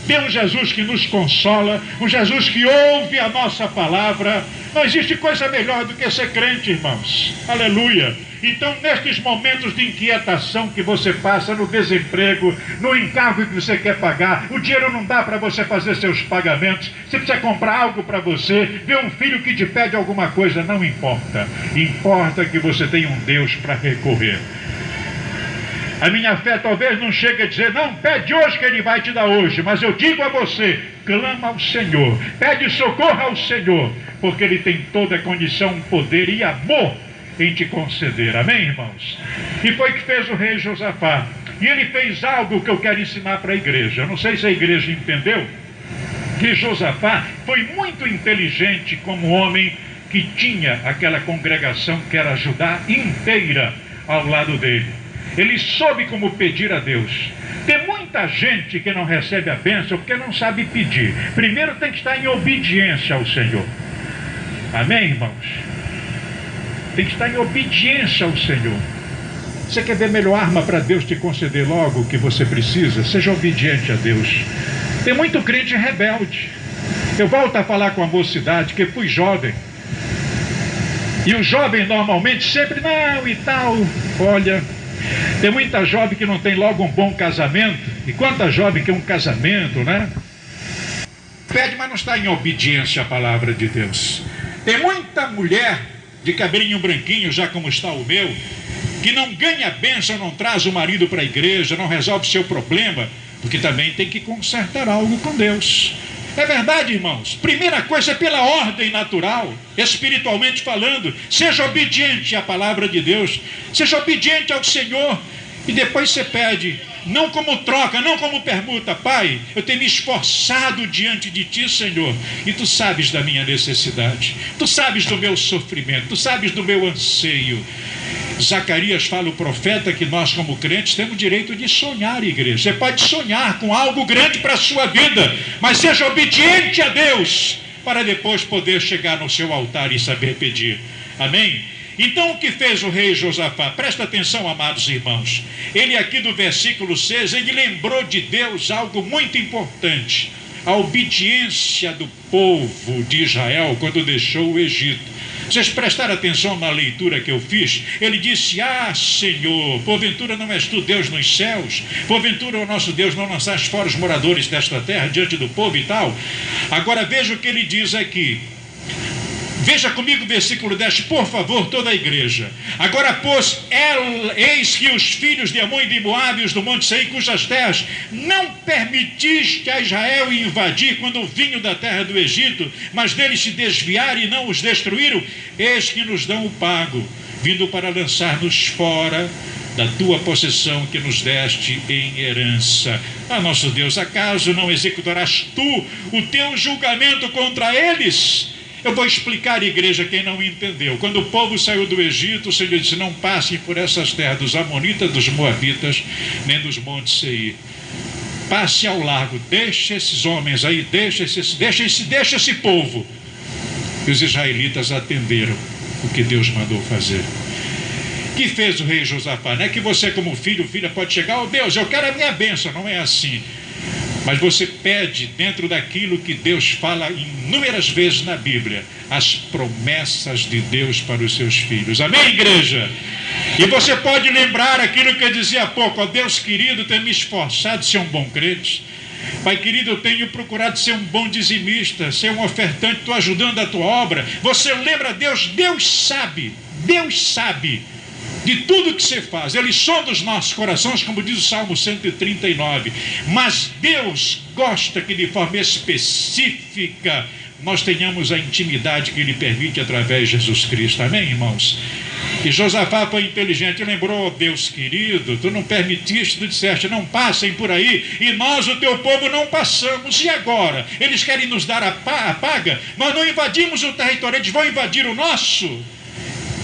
ter um Jesus que nos consola, um Jesus que ouve a nossa palavra. Não existe coisa melhor do que ser crente, irmãos. Aleluia! Então, nestes momentos de inquietação que você passa, no desemprego, no encargo que você quer pagar, o dinheiro não dá para você fazer seus pagamentos, você precisa comprar algo para você, ver um filho que te pede alguma coisa, não importa. Importa que você tenha um Deus para recorrer. A minha fé talvez não chegue a dizer: não, pede hoje que Ele vai te dar hoje. Mas eu digo a você: clama ao Senhor, pede socorro ao Senhor, porque Ele tem toda a condição, poder e amor em te conceder. Amém, irmãos? E foi que fez o rei Josafá. E ele fez algo que eu quero ensinar para a igreja. Eu não sei se a igreja entendeu que Josafá foi muito inteligente como homem que tinha aquela congregação que era Judá inteira ao lado dele. Ele soube como pedir a Deus. Tem muita gente que não recebe a bênção porque não sabe pedir. Primeiro tem que estar em obediência ao Senhor. Amém, irmãos? Tem que estar em obediência ao Senhor. Você quer ver a melhor arma para Deus te conceder logo o que você precisa? Seja obediente a Deus. Tem muito crente rebelde. Eu volto a falar com a mocidade, que fui jovem. E o jovem normalmente sempre, não e tal. Olha, tem muita jovem que não tem logo um bom casamento. E quanta jovem que é um casamento, né? Pede, mas não está em obediência à palavra de Deus. Tem muita mulher de cabelinho branquinho, já como está o meu, que não ganha bênção, não traz o marido para a igreja, não resolve seu problema, porque também tem que consertar algo com Deus. É verdade, irmãos? Primeira coisa é pela ordem natural, espiritualmente falando. Seja obediente à palavra de Deus, seja obediente ao Senhor, e depois você pede, não como troca, não como permuta. Pai, eu tenho me esforçado diante de ti, Senhor, e tu sabes da minha necessidade, tu sabes do meu sofrimento, tu sabes do meu anseio. Zacarias fala, o profeta, que nós como crentes temos o direito de sonhar, igreja. Você pode sonhar com algo grande para a sua vida, mas seja obediente a Deus, para depois poder chegar no seu altar e saber pedir. Amém? Então o que fez o rei Josafá? Presta atenção, amados irmãos. Ele aqui do versículo 6, ele lembrou de Deus algo muito importante. A obediência do povo de Israel quando deixou o Egito. Vocês prestaram atenção na leitura que eu fiz? Ele disse, Senhor, porventura não és tu Deus nos céus? Porventura o nosso Deus não lançaste fora os moradores desta terra diante do povo e tal? Agora veja o que ele diz aqui. Veja comigo o versículo 10, por favor, toda a igreja. Agora, pois, eis que os filhos de Amon e de Moabe, os do monte Seir, cujas terras não permitiste a Israel invadir quando vinham da terra do Egito, mas deles se desviaram e não os destruíram, eis que nos dão o pago, vindo para lançar-nos fora da tua possessão que nos deste em herança. Nosso Deus, acaso não executarás tu o teu julgamento contra eles? Eu vou explicar, igreja, quem não entendeu. Quando o povo saiu do Egito, o Senhor disse, não passem por essas terras dos Amonitas, dos Moabitas, nem dos montes Seir. Passe ao largo, deixe esses homens aí, deixe esse povo. E os israelitas atenderam o que Deus mandou fazer. Que fez o rei Josafá? Não é que você como filho, filha, pode chegar, Deus, eu quero a minha bênção. Não é assim. Mas você pede dentro daquilo que Deus fala inúmeras vezes na Bíblia, as promessas de Deus para os seus filhos. Amém, igreja? E você pode lembrar aquilo que eu dizia há pouco, Deus querido, tenho me esforçado de ser um bom crente. Pai querido, eu tenho procurado ser um bom dizimista, ser um ofertante, estou ajudando a tua obra. Você lembra Deus sabe de tudo que você faz. Ele sonda os nossos corações, como diz o Salmo 139. Mas Deus gosta que de forma específica nós tenhamos a intimidade que Ele permite através de Jesus Cristo. Amém, irmãos? E Josafá foi inteligente, lembrou, Deus querido, tu não permitiste, tu disseste, não passem por aí, e nós, o teu povo, não passamos. E agora? Eles querem nos dar a paga? Nós não invadimos o território, eles vão invadir o nosso?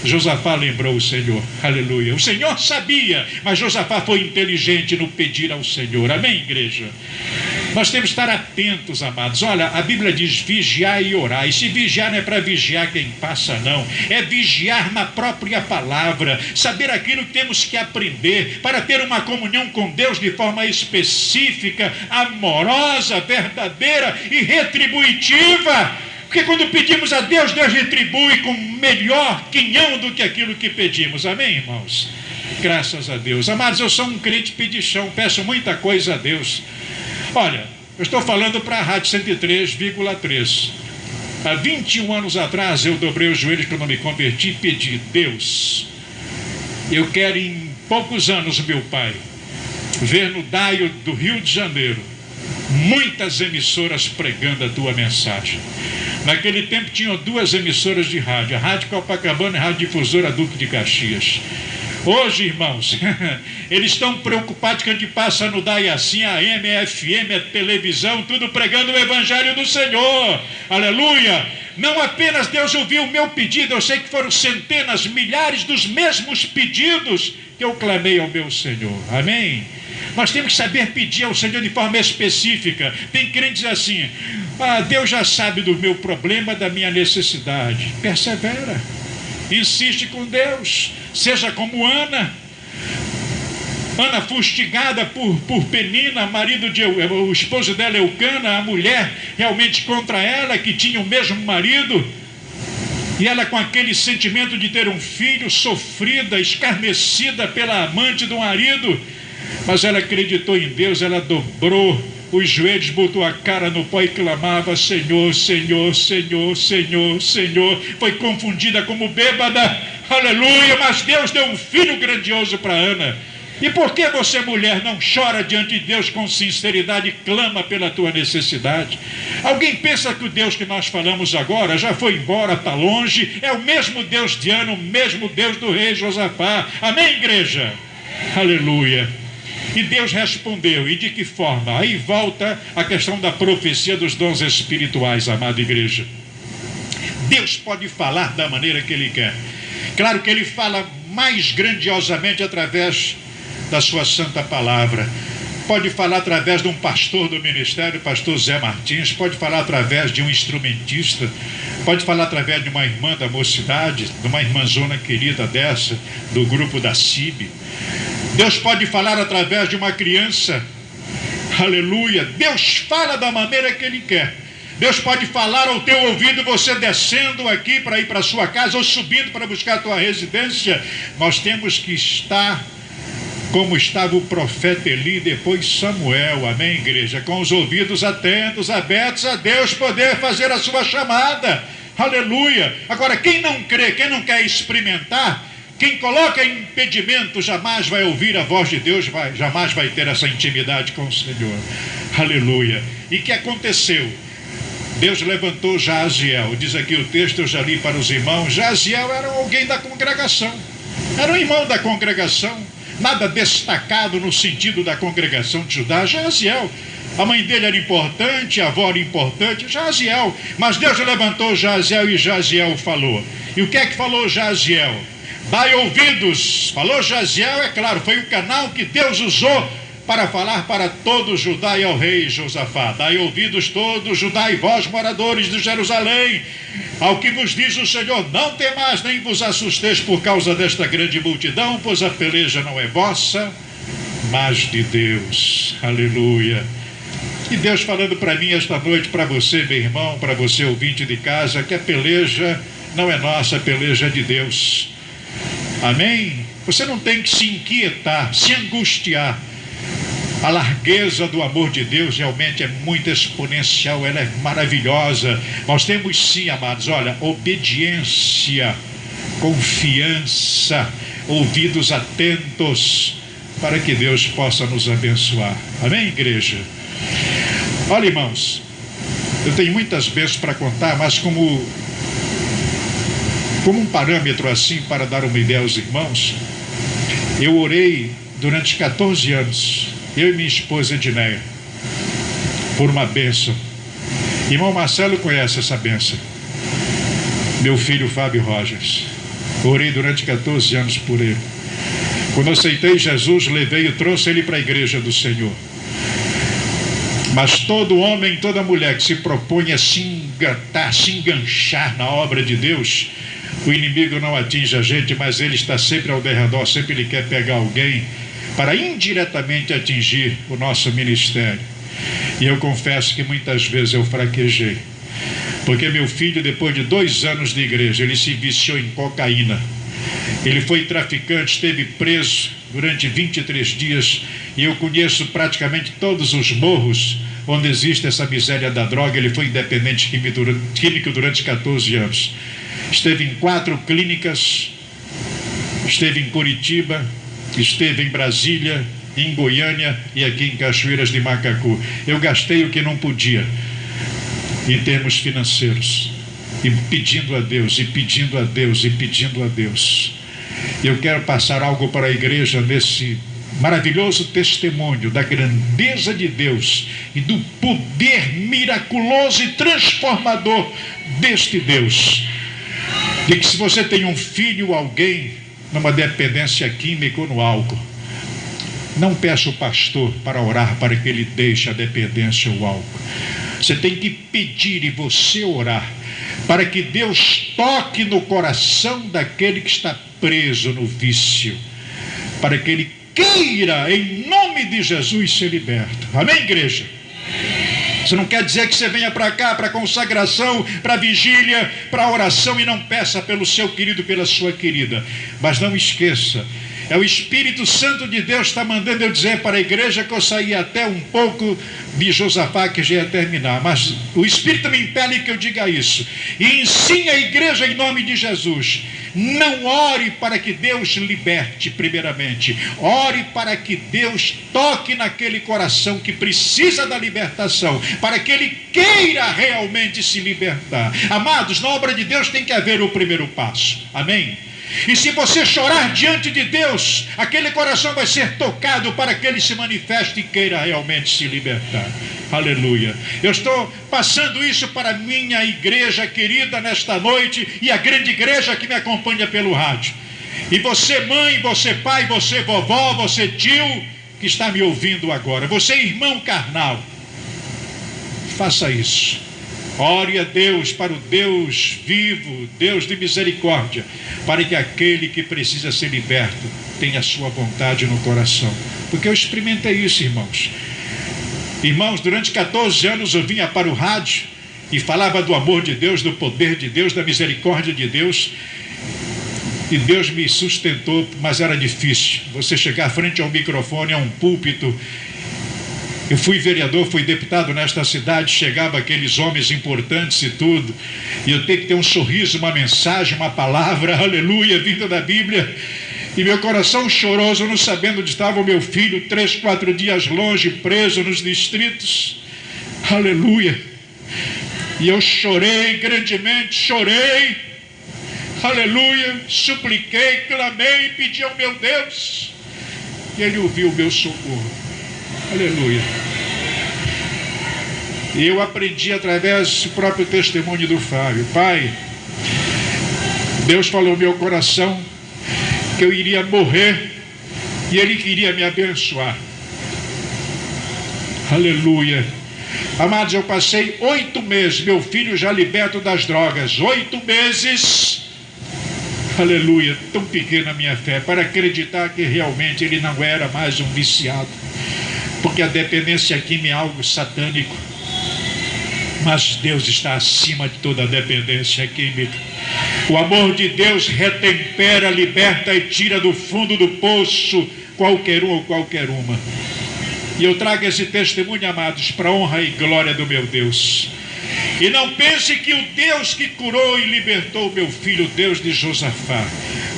Josafá lembrou o Senhor, aleluia. O Senhor sabia, mas Josafá foi inteligente no pedir ao Senhor. Amém, igreja? Nós temos que estar atentos, amados. Olha, a Bíblia diz vigiar e orar. E se vigiar não é para vigiar quem passa, não. É vigiar na própria palavra. Saber aquilo que temos que aprender para ter uma comunhão com Deus de forma específica, amorosa, verdadeira e retributiva. Porque quando pedimos a Deus, Deus retribui com melhor quinhão do que aquilo que pedimos. Amém, irmãos? Graças a Deus. Amados, eu sou um crente pedichão, peço muita coisa a Deus. Olha, eu estou falando para a Rádio 103,3. Há 21 anos atrás, eu dobrei os joelhos quando me converti e pedi, Deus, eu quero em poucos anos, meu Pai, ver no DAIO do Rio de Janeiro muitas emissoras pregando a tua mensagem. Naquele tempo tinham duas emissoras de rádio, a Rádio Copacabana e a Rádio Difusora Duque de Caxias. Hoje, irmãos, eles estão preocupados que a gente passa no DAI assim, a AM, a FM, a televisão, tudo pregando o Evangelho do Senhor. Aleluia! Não apenas Deus ouviu o meu pedido, eu sei que foram centenas, milhares dos mesmos pedidos que eu clamei ao meu Senhor. Amém? Nós temos que saber pedir ao Senhor de forma específica. Tem crentes assim: Deus já sabe do meu problema, da minha necessidade. Persevera, insiste com Deus. Seja como Ana, fustigada por Penina, o esposo dela, Eucana, a mulher realmente contra ela, que tinha o mesmo marido, e ela com aquele sentimento de ter um filho, sofrida, escarnecida pela amante do marido, mas ela acreditou em Deus, ela dobrou os joelhos, botou a cara no pó e clamava: Senhor, Senhor, Senhor, Senhor, Senhor. Foi confundida como bêbada, aleluia, mas Deus deu um filho grandioso para Ana. E por que você, mulher, não chora diante de Deus com sinceridade e clama pela tua necessidade? Alguém pensa que o Deus que nós falamos agora já foi embora, está longe? É o mesmo Deus de Ana, o mesmo Deus do rei Josafá. Amém, igreja? Aleluia. E Deus respondeu. E de que forma? Aí volta a questão da profecia dos dons espirituais, amada igreja. Deus pode falar da maneira que Ele quer. Claro que Ele fala mais grandiosamente através da sua santa palavra. Pode falar através de um pastor do ministério, pastor Zé Martins. Pode falar através de um instrumentista. Pode falar através de uma irmã da mocidade, de uma irmãzona querida dessa, do grupo da CIB. Deus pode falar através de uma criança. Aleluia. Deus fala da maneira que Ele quer. Deus pode falar ao teu ouvido, você descendo aqui para ir para a sua casa ou subindo para buscar a tua residência. Nós temos que estar como estava o profeta Eli, depois Samuel. Amém, igreja? Com os ouvidos atentos, abertos a Deus poder fazer a sua chamada. Aleluia. Agora, quem não crê, quem não quer experimentar, quem coloca impedimento, jamais vai ouvir a voz de Deus, jamais vai ter essa intimidade com o Senhor. Aleluia. E o que aconteceu? Deus levantou Jaziel. Diz aqui o texto, eu já li para os irmãos. Jaziel era alguém da congregação, era um irmão da congregação, nada destacado no sentido da congregação de Judá. Jaziel, a mãe dele era importante, a avó era importante, Jaziel. Mas Deus levantou Jaziel e Jaziel falou. E o que é que falou Jaziel? Dai ouvidos. Falou Jaziel, é claro, foi o canal que Deus usou para falar para todo Judá e ao rei Josafá. Dai ouvidos todos, Judá e vós, moradores de Jerusalém, ao que vos diz o Senhor: não temais nem vos assusteis por causa desta grande multidão, pois a peleja não é vossa, mas de Deus. Aleluia. E Deus falando para mim esta noite, para você, meu irmão, para você, ouvinte de casa, que a peleja não é nossa, a peleja é de Deus. Amém? Você não tem que se inquietar, se angustiar. A largueza do amor de Deus realmente é muito exponencial, ela é maravilhosa. Nós temos sim, amados, olha, obediência, confiança, ouvidos atentos, para que Deus possa nos abençoar. Amém, igreja? Olha, irmãos, eu tenho muitas bênçãos para contar, mas como um parâmetro assim, para dar uma ideia aos irmãos, eu orei durante 14 anos, eu e minha esposa Edneia, por uma bênção. Irmão Marcelo conhece essa bênção. Meu filho Fábio Rogers, orei durante 14 anos por ele. Quando aceitei Jesus, levei e trouxe ele para a igreja do Senhor. Mas todo homem, toda mulher que se propõe a se engatar, se enganchar na obra de Deus, o inimigo não atinge a gente, mas ele está sempre ao derredor, sempre ele quer pegar alguém para indiretamente atingir o nosso ministério. E eu confesso que muitas vezes eu fraquejei, porque meu filho, depois de 2 anos de igreja, ele se viciou em cocaína. Ele foi traficante, esteve preso durante 23 dias, e eu conheço praticamente todos os morros onde existe essa miséria da droga. Ele foi independente químico durante 14 anos. Esteve em 4 clínicas, esteve em Curitiba, esteve em Brasília, em Goiânia e aqui em Cachoeiras de Macacu. Eu gastei o que não podia em termos financeiros. e pedindo a Deus, e pedindo a Deus, e pedindo a Deus. Eu quero passar algo para a igreja nesse maravilhoso testemunho da grandeza de Deus e do poder miraculoso e transformador deste Deus. De que se você tem um filho ou alguém numa dependência química ou no álcool, não peça o pastor para orar para que ele deixe a dependência ou o álcool. Você tem que pedir e você orar para que Deus toque no coração daquele que está preso no vício, para que ele queira, em nome de Jesus, ser liberto. Amém, igreja? Isso não quer dizer que você venha para cá, para consagração, para vigília, para oração e não peça pelo seu querido, pela sua querida. Mas não esqueça, é o Espírito Santo de Deus que está mandando eu dizer para a igreja que eu saí até um pouco de Josafá, que já ia terminar. Mas o Espírito me impele que eu diga isso. E ensine a igreja em nome de Jesus. Não ore para que Deus liberte primeiramente. Ore para que Deus toque naquele coração que precisa da libertação, para que ele queira realmente se libertar. Amados, na obra de Deus tem que haver o primeiro passo. Amém? E se você chorar diante de Deus, aquele coração vai ser tocado para que ele se manifeste e queira realmente se libertar. Aleluia. Eu estou passando isso para a minha igreja querida nesta noite e a grande igreja que me acompanha pelo rádio. E você mãe, você pai, você vovó, você tio que está me ouvindo agora, você irmão carnal, faça isso. Ore a Deus, para o Deus vivo, Deus de misericórdia, para que aquele que precisa ser liberto tenha a sua vontade no coração. Porque eu experimentei isso, irmãos. Irmãos, durante 14 anos eu vinha para o rádio e falava do amor de Deus, do poder de Deus, da misericórdia de Deus. E Deus me sustentou, mas era difícil. Você chegar frente ao microfone, a um púlpito. Eu fui vereador, fui deputado nesta cidade, chegava aqueles homens importantes e tudo, e eu tenho que ter um sorriso, uma mensagem, uma palavra, aleluia, vinda da Bíblia, e meu coração choroso, não sabendo onde estava o meu filho, 3, 4 dias longe, preso nos distritos, aleluia, e eu chorei grandemente, chorei, aleluia, supliquei, clamei, pedi ao meu Deus, e Ele ouviu o meu socorro. Aleluia. E eu aprendi através do próprio testemunho do Fábio. Pai, Deus falou no meu coração que eu iria morrer e Ele queria me abençoar. Aleluia. Amados, eu passei 8 meses, meu filho já liberto das drogas, 8 meses, aleluia, tão pequena a minha fé, para acreditar que realmente ele não era mais um viciado. Porque a dependência química é algo satânico, mas Deus está acima de toda a dependência química. O amor de Deus retempera, liberta e tira do fundo do poço qualquer um ou qualquer uma. E eu trago esse testemunho, amados, para a honra e glória do meu Deus. E não pense que o Deus que curou e libertou o meu filho, o Deus de Josafá,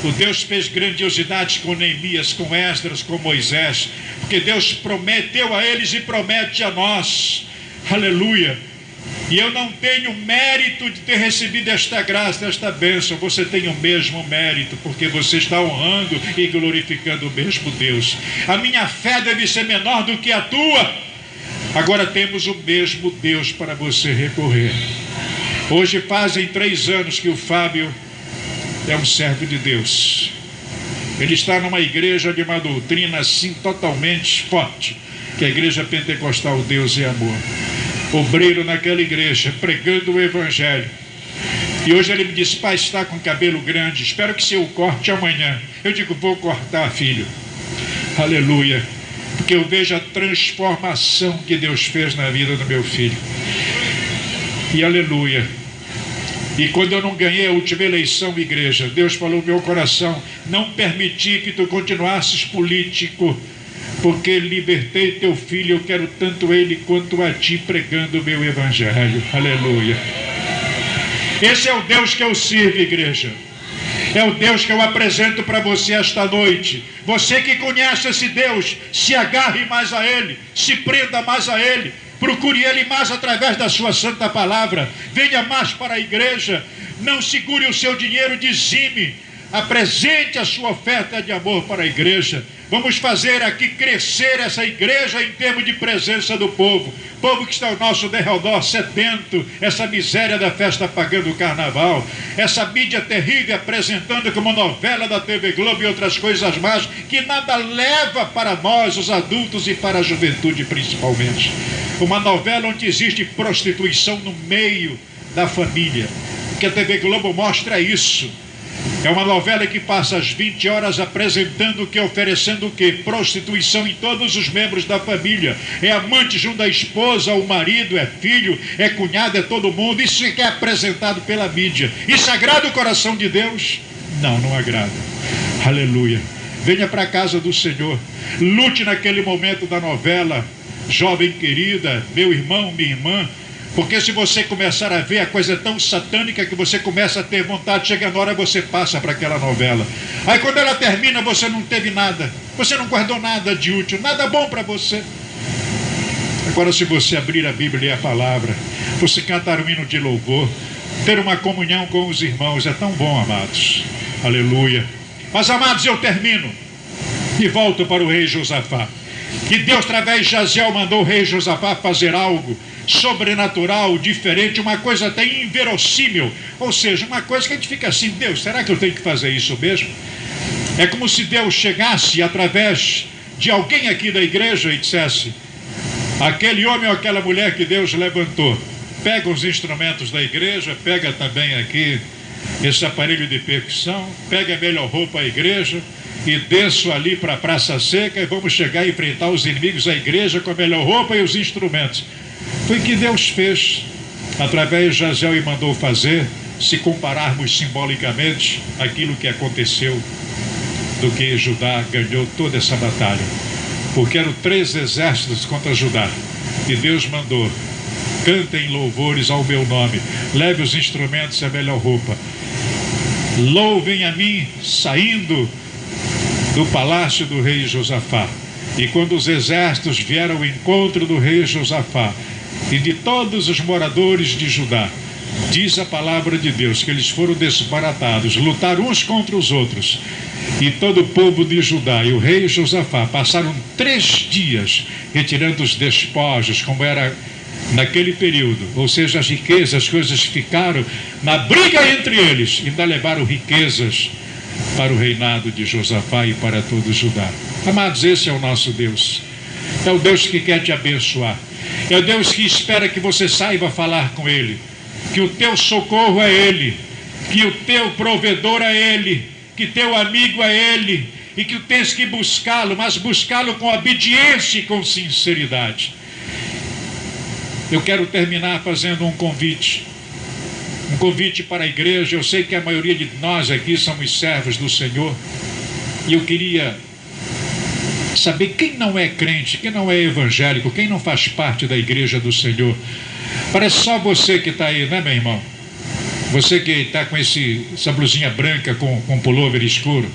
o Deus fez grandiosidades com Neemias, com Esdras, com Moisés, porque Deus prometeu a eles e promete a nós, aleluia. E eu não tenho mérito de ter recebido esta graça, esta bênção. Você tem o mesmo mérito, porque você está honrando e glorificando o mesmo Deus. A minha fé deve ser menor do que a tua. Agora temos o mesmo Deus para você recorrer. Hoje fazem 3 anos que o Fábio é um servo de Deus. Ele está numa igreja de uma doutrina assim totalmente forte, que é a igreja pentecostal Deus e Amor. Obreiro naquela igreja, pregando o evangelho. E hoje ele me disse: pai, está com cabelo grande, espero que você o corte amanhã. Eu digo: vou cortar, filho. Aleluia. Porque eu vejo a transformação que Deus fez na vida do meu filho. E aleluia. E quando eu não ganhei a última eleição, igreja, Deus falou no meu coração: não permiti que tu continuasses político, porque libertei teu filho, eu quero tanto ele quanto a ti, pregando o meu evangelho. Aleluia. Esse é o Deus que eu sirvo, igreja. É o Deus que eu apresento para você esta noite. Você que conhece esse Deus, se agarre mais a Ele, se prenda mais a Ele, Procure Ele mais através da sua santa palavra. Venha mais para a igreja. Não segure o seu dinheiro, dizime. Apresente a sua oferta de amor para a igreja. Vamos fazer aqui crescer essa igreja em termos de presença do povo. Povo que está ao nosso derredor, sedento, essa miséria da festa pagã do carnaval, essa mídia terrível apresentando como novela da TV Globo e outras coisas mais, que nada leva para nós, os adultos, e para a juventude principalmente. Uma novela onde existe prostituição no meio da família, que a TV Globo mostra isso. É uma novela que passa as 20 horas apresentando o que? Oferecendo o que? Prostituição em todos os membros da família. É amante junto à esposa, o marido, é filho, é cunhado, é todo mundo. Isso é que é apresentado pela mídia. Isso agrada o coração de Deus? Não, não agrada. Aleluia. Venha para a casa do Senhor. Lute naquele momento da novela. Jovem querida, meu irmão, minha irmã. Porque se você começar a ver, a coisa é tão satânica que você começa a ter vontade, chega na hora você passa para aquela novela. Aí quando ela termina, você não teve nada, você não guardou nada de útil, nada bom para você. Agora, se você abrir a Bíblia e a palavra, você cantar um hino de louvor, ter uma comunhão com os irmãos, é tão bom, amados. Aleluia. Mas, amados, eu termino e volto para o rei Josafá. Que Deus, através de Jaziel, mandou o rei Josafá fazer algo sobrenatural, diferente, uma coisa até inverossímil, ou seja, uma coisa que a gente fica assim: Deus, será que eu tenho que fazer isso mesmo? É como se Deus chegasse através de alguém aqui da igreja e dissesse: aquele homem ou aquela mulher que Deus levantou, pega os instrumentos da igreja, pega também aqui esse aparelho de percussão, pega a melhor roupa à igreja e desço ali para a Praça Seca e vamos chegar a enfrentar os inimigos da igreja com a melhor roupa e os instrumentos. Foi o que Deus fez através de Jaziel e mandou fazer, se compararmos simbolicamente aquilo que aconteceu, do que Judá ganhou toda essa batalha, porque eram 3 exércitos contra Judá, e Deus mandou: cantem louvores ao meu nome, leve os instrumentos e a melhor roupa, louvem a mim, saindo do palácio do rei Josafá. E quando os exércitos vieram ao encontro do rei Josafá e de todos os moradores de Judá, diz a palavra de Deus que eles foram desbaratados, lutaram uns contra os outros, e todo o povo de Judá e o rei Josafá passaram 3 dias retirando os despojos, como era naquele período, ou seja, as riquezas, as coisas ficaram na briga entre eles, e ainda levaram riquezas para o reinado de Josafá e para todo Judá. Amados, esse é o nosso Deus. É o Deus que quer te abençoar. É o Deus que espera que você saiba falar com Ele, que o teu socorro é Ele, que o teu provedor é Ele, que teu amigo é Ele, e que tu tens que buscá-lo, mas buscá-lo com obediência e com sinceridade. Eu quero terminar fazendo um convite para a igreja. Eu sei que a maioria de nós aqui somos servos do Senhor, e eu queria saber quem não é crente, quem não é evangélico, quem não faz parte da igreja do Senhor. Parece só você que está aí, né, meu irmão? Você que está com essa blusinha branca com pullover escuro,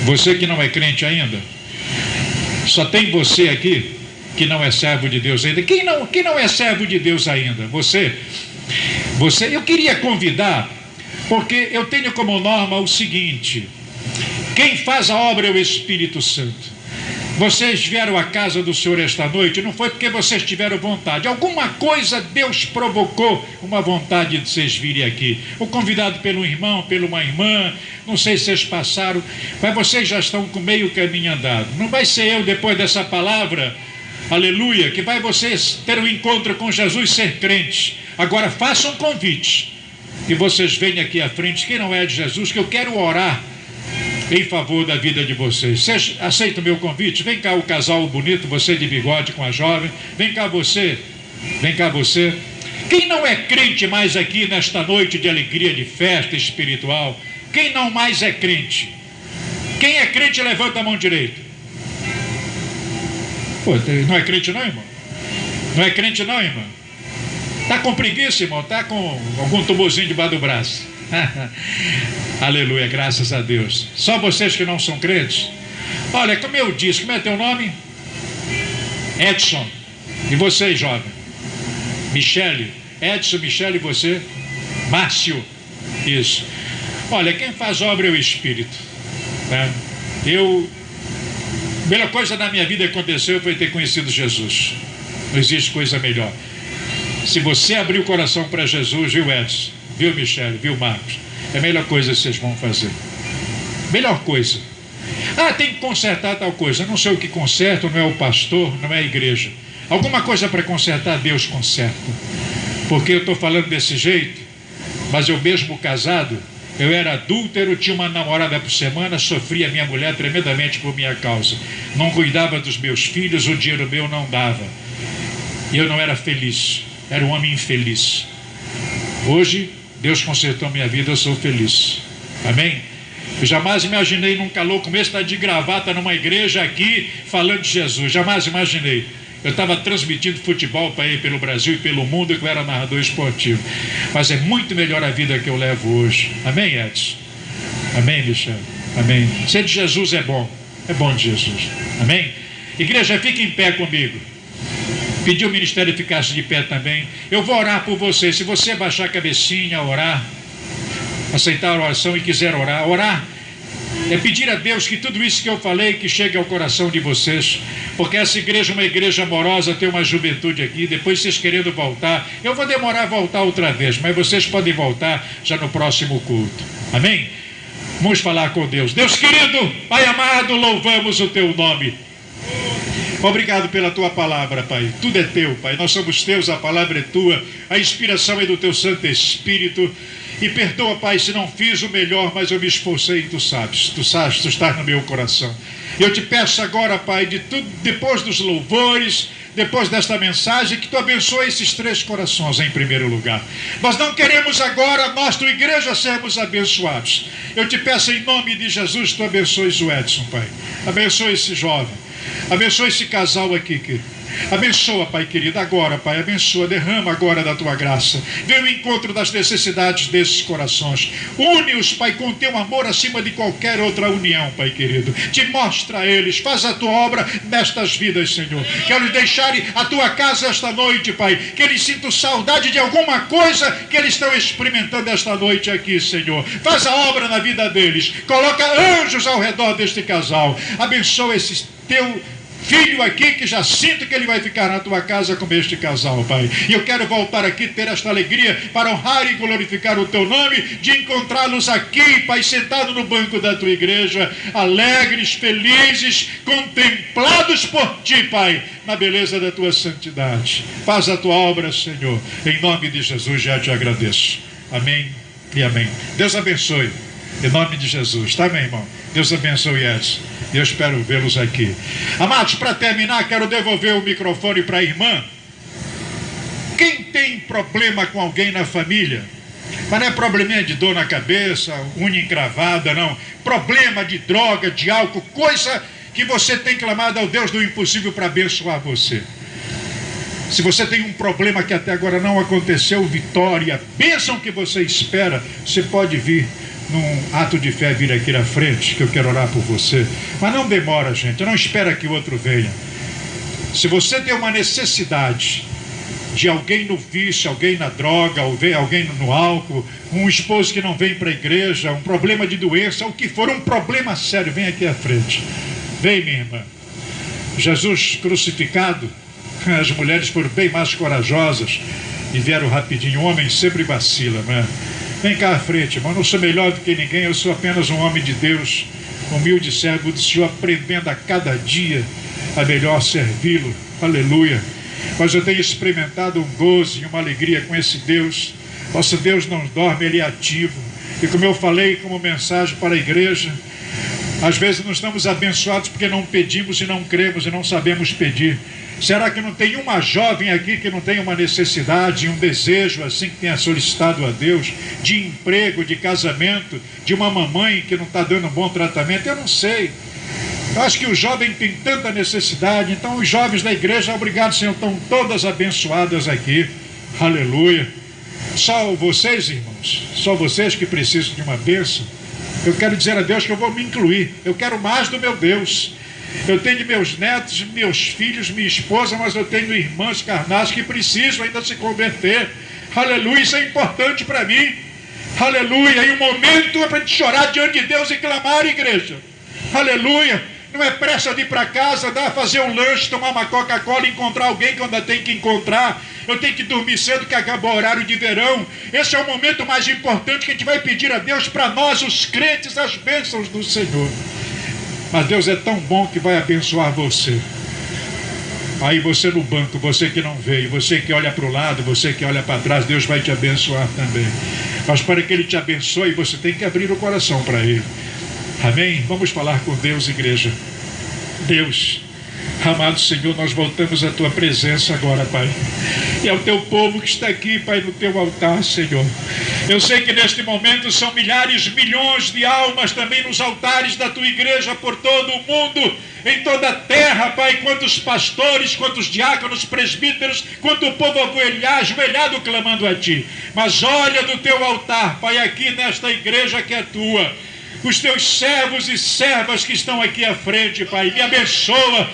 você que não é crente ainda. Só tem você aqui que não é servo de Deus ainda. Quem não é servo de Deus ainda? Você, eu queria convidar, porque eu tenho como norma o seguinte: quem faz a obra é o Espírito Santo. Vocês vieram à casa do Senhor esta noite, não foi porque vocês tiveram vontade. Alguma coisa Deus provocou uma vontade de vocês virem aqui. Ou convidado pelo irmão, pela uma irmã, não sei se vocês passaram, mas vocês já estão com meio caminho andado. Não vai ser eu, depois dessa palavra, aleluia, que vai vocês ter um encontro com Jesus e ser crentes. Agora façam um convite, que vocês venham aqui à frente, quem não é de Jesus, que eu quero orar em favor da vida de vocês. Vocês aceitam o meu convite? Vem cá o casal bonito, você de bigode com a jovem. Vem cá você. Quem não é crente mais aqui nesta noite de alegria, de festa espiritual? Quem não mais é crente? Quem é crente, levanta a mão direita. Pô, não é crente não, irmão? Não é crente não, irmão? Está com preguiça, irmão? Está com algum tumorzinho debaixo do braço? Aleluia, graças a Deus. Só vocês que não são crentes? Olha, como eu disse, como é teu nome? Edson. E vocês, jovem? Michele, Edson, Michele, você? Márcio, isso. Olha, quem faz obra é o Espírito, né? A melhor coisa na minha vida que aconteceu foi ter conhecido Jesus. Não existe coisa melhor. Se você abrir o coração para Jesus, viu, Edson, viu, Michele, viu, Marcos, é a melhor coisa que vocês vão fazer. Melhor coisa. Ah, tem que consertar tal coisa. Eu não sei o que conserta, não é o pastor, não é a igreja. Alguma coisa para consertar, Deus conserta. Porque eu estou falando desse jeito, mas eu mesmo casado, eu era adúltero, tinha uma namorada por semana, sofria minha mulher tremendamente por minha causa. Não cuidava dos meus filhos, o dinheiro meu não dava. E eu não era feliz, era um homem infeliz. Hoje, Deus consertou minha vida, eu sou feliz. Amém? Eu jamais imaginei num calor como esse, estar de gravata numa igreja aqui, falando de Jesus. Jamais imaginei. Eu estava transmitindo futebol para ir pelo Brasil e pelo mundo, que eu era narrador esportivo. Mas é muito melhor a vida que eu levo hoje. Amém, Edson? Amém, Michel? Amém. Ser de Jesus é bom de Jesus. Amém? Igreja, fique em pé comigo. Pedir o ministério ficasse de pé também. Eu vou orar por você. Se você baixar a cabecinha, orar, aceitar a oração e quiser orar é pedir a Deus que tudo isso que eu falei que chegue ao coração de vocês, porque essa igreja é uma igreja amorosa, tem uma juventude aqui. Depois vocês querendo voltar, eu vou demorar a voltar outra vez, mas vocês podem voltar já no próximo culto. Amém? Vamos falar com Deus. Deus querido, Pai amado, louvamos o teu nome. Obrigado pela tua palavra, Pai. Tudo é teu, Pai. Nós somos teus, a palavra é tua, a inspiração é do teu Santo Espírito. E perdoa, Pai, se não fiz o melhor, mas eu me esforcei e tu sabes, tu estás no meu coração. Eu te peço agora, Pai, de tudo, depois dos louvores, depois desta mensagem, que tu abençoe esses 3 corações em primeiro lugar. Nós não queremos agora, nós, tua igreja, sermos abençoados. Eu te peço em nome de Jesus, tu abençoes o Edson, Pai. Abençoe esse jovem. Abençoe esse casal aqui, querido. Abençoa, Pai querido, agora, Pai, abençoa, derrama agora da tua graça. Vem ao encontro das necessidades desses corações. Une-os, Pai, com teu amor acima de qualquer outra união, Pai querido. Te mostra a eles, faz a tua obra nestas vidas, Senhor. Quero deixar a tua casa esta noite, Pai, que eles sintam saudade de alguma coisa que eles estão experimentando esta noite aqui, Senhor. Faz a obra na vida deles. Coloca anjos ao redor deste casal. Abençoa esse teu filho aqui, que já sinto que ele vai ficar na tua casa com este casal, Pai. E eu quero voltar aqui, ter esta alegria para honrar e glorificar o teu nome, de encontrá-los aqui, Pai, sentado no banco da tua igreja, alegres, felizes, contemplados por ti, Pai, na beleza da tua santidade. Faz a tua obra, Senhor. Em nome de Jesus já te agradeço. Amém e amém. Deus abençoe. Em nome de Jesus. Tá, meu irmão? Deus abençoe, Edson. Eu espero vê-los aqui. Amados, para terminar, quero devolver o microfone para a irmã. Quem tem problema com alguém na família, mas não é probleminha de dor na cabeça, unha encravada, não. Problema de droga, de álcool, coisa que você tem clamado ao Deus do impossível para abençoar você. Se você tem um problema que até agora não aconteceu, vitória, bênção que você espera, você pode vir num ato de fé, vir aqui na frente, que eu quero orar por você. Mas não demora, gente, não espera que o outro venha. Se você tem uma necessidade de alguém no vício, alguém na droga, ou alguém no álcool, um esposo que não vem para a igreja, um problema de doença, o que for, um problema sério, vem aqui à frente. Vem, minha irmã. Jesus crucificado, as mulheres foram bem mais corajosas e vieram rapidinho. O homem sempre vacila, né? Vem cá à frente, irmão. Eu não sou melhor do que ninguém, eu sou apenas um homem de Deus, humilde servo do Senhor, aprendendo a cada dia a melhor servi-lo. Aleluia. Mas eu tenho experimentado um gozo e uma alegria com esse Deus. Nosso Deus não dorme, Ele é ativo. E como eu falei como mensagem para a igreja, às vezes não estamos abençoados porque não pedimos e não cremos e não sabemos pedir. Será que não tem uma jovem aqui que não tem uma necessidade, um desejo assim, que tenha solicitado a Deus, de emprego, de casamento, de uma mamãe que não está dando um bom tratamento? Eu não sei. Eu acho que o jovem tem tanta necessidade. Então os jovens da igreja, obrigado, Senhor, estão todas abençoadas aqui. Aleluia. Só vocês, irmãos, só vocês que precisam de uma bênção. Eu quero dizer a Deus que eu vou me incluir. Eu quero mais do meu Deus. Eu tenho meus netos, meus filhos, minha esposa, mas eu tenho irmãs carnais que precisam ainda se converter. Aleluia, isso é importante para mim. Aleluia, e o momento é para gente chorar diante de Deus e clamar, igreja. Aleluia, não é pressa de ir para casa, fazer um lanche, tomar uma Coca-Cola, encontrar alguém que eu ainda tenho que encontrar. Eu tenho que dormir cedo, que acaba o horário de verão. Esse é o momento mais importante que a gente vai pedir a Deus para nós, os crentes, as bênçãos do Senhor. Mas Deus é tão bom que vai abençoar você. Aí você no banco, você que não veio, você que olha para o lado, você que olha para trás, Deus vai te abençoar também. Mas para que Ele te abençoe, você tem que abrir o coração para Ele. Amém? Vamos falar com Deus, igreja. Deus, amado Senhor, nós voltamos à Tua presença agora, Pai. E ao Teu povo que está aqui, Pai, no Teu altar, Senhor. Eu sei que neste momento são milhares, milhões de almas também nos altares da Tua igreja por todo o mundo, em toda a terra, Pai, quantos pastores, quantos diáconos, presbíteros, quanto o povo ajoelhado clamando a Ti. Mas olha do Teu altar, Pai, aqui nesta igreja que é Tua, os Teus servos e servas que estão aqui à frente, Pai. Me abençoa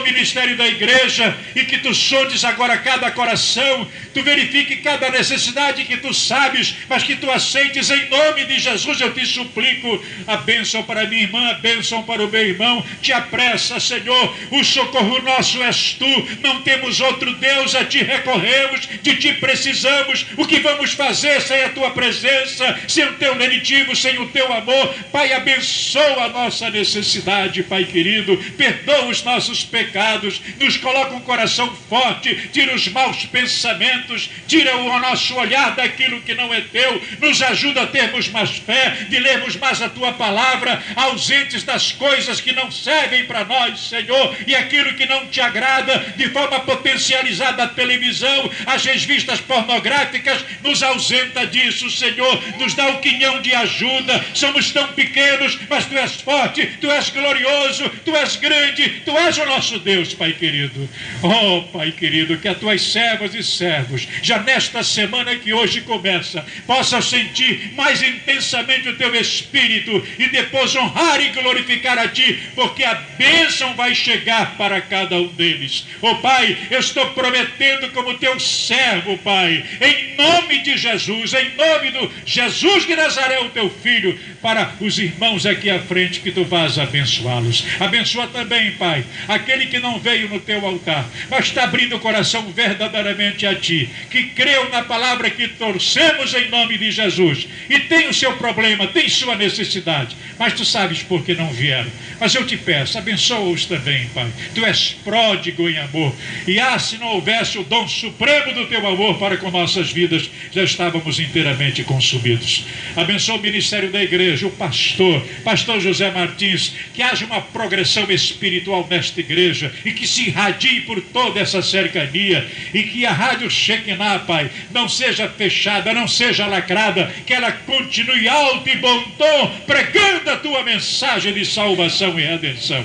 o ministério da igreja, e que Tu sondes agora cada coração, Tu verifique cada necessidade que Tu sabes, mas que Tu aceites em nome de Jesus. Eu te suplico a bênção para minha irmã, a bênção para o meu irmão. Te apressa, Senhor, o socorro nosso és Tu, não temos outro Deus, a Ti recorremos, de Ti precisamos. O que vamos fazer sem a Tua presença, sem o Teu lenitivo, sem o Teu amor? Pai, abençoa a nossa necessidade, Pai querido, perdoa os nossos pecados, nos coloca um coração forte, tira os maus pensamentos, tira o nosso olhar daquilo que não é Teu, nos ajuda a termos mais fé, de lermos mais a Tua palavra, ausentes das coisas que não servem para nós, Senhor, e aquilo que não Te agrada, de forma potencializada a televisão, as revistas pornográficas, nos ausenta disso, Senhor, nos dá o quinhão de ajuda. Somos tão pequenos, mas Tu és forte, Tu és glorioso, Tu és grande, Tu és o nosso Deus, Pai querido. Oh, Pai querido, que as Tuas servas e servos, já nesta semana que hoje começa, possam sentir mais intensamente o Teu Espírito e depois honrar e glorificar a Ti, porque a bênção vai chegar para cada um deles. Oh, Pai, eu estou prometendo como Teu servo, Pai, em nome de Jesus, em nome do Jesus de Nazaré, o Teu Filho, para os irmãos aqui à frente, que Tu vás abençoá-los. Abençoa também, Pai, aquele que não veio no Teu altar, mas está abrindo o coração verdadeiramente a Ti, que creu na palavra que torcemos em nome de Jesus, e tem o seu problema, tem sua necessidade, mas Tu sabes por que não vieram. Mas eu Te peço, abençoa-os também, Pai. Tu és pródigo em amor, e se não houvesse o dom supremo do Teu amor para com nossas vidas, já estávamos inteiramente consumidos. Abençoa o ministério da igreja, o pastor José Martins, que haja uma progressão espiritual nesta igreja, e que se irradie por toda essa cercania, e que a Rádio Shekinah, Pai, não seja fechada, não seja lacrada, que ela continue alto e bom tom, pregando a Tua mensagem de salvação e redenção.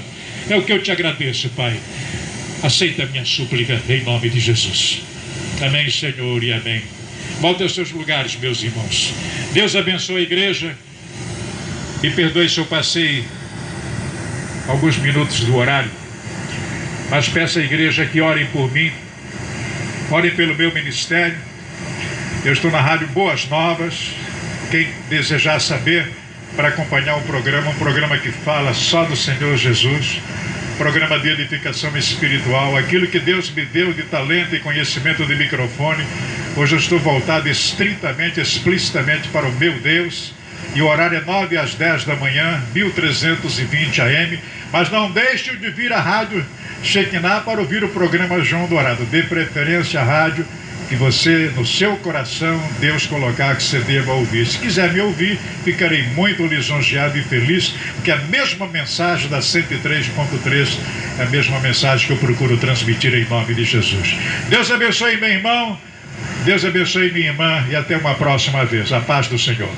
É o que eu Te agradeço, Pai. Aceita a minha súplica em nome de Jesus. Amém, Senhor, e amém. Volte aos seus lugares, meus irmãos. Deus abençoe a igreja, e perdoe se eu passei alguns minutos do horário, mas peço à igreja que orem por mim, orem pelo meu ministério. Eu estou na Rádio Boas Novas. Quem desejar saber, para acompanhar um programa que fala só do Senhor Jesus, programa de edificação espiritual, aquilo que Deus me deu de talento e conhecimento de microfone. Hoje eu estou voltado estritamente, explicitamente para o meu Deus, e o horário é 9 às 10 da manhã, 1320 AM, mas não deixe de vir à Rádio Shekinah para ouvir o programa João Dourado. Dê preferência à rádio que você, no seu coração, Deus colocar que você deva ouvir. Se quiser me ouvir, ficarei muito lisonjeado e feliz, porque a mesma mensagem da 103.3 é a mesma mensagem que eu procuro transmitir em nome de Jesus. Deus abençoe meu irmão, Deus abençoe minha irmã, e até uma próxima vez. A paz do Senhor.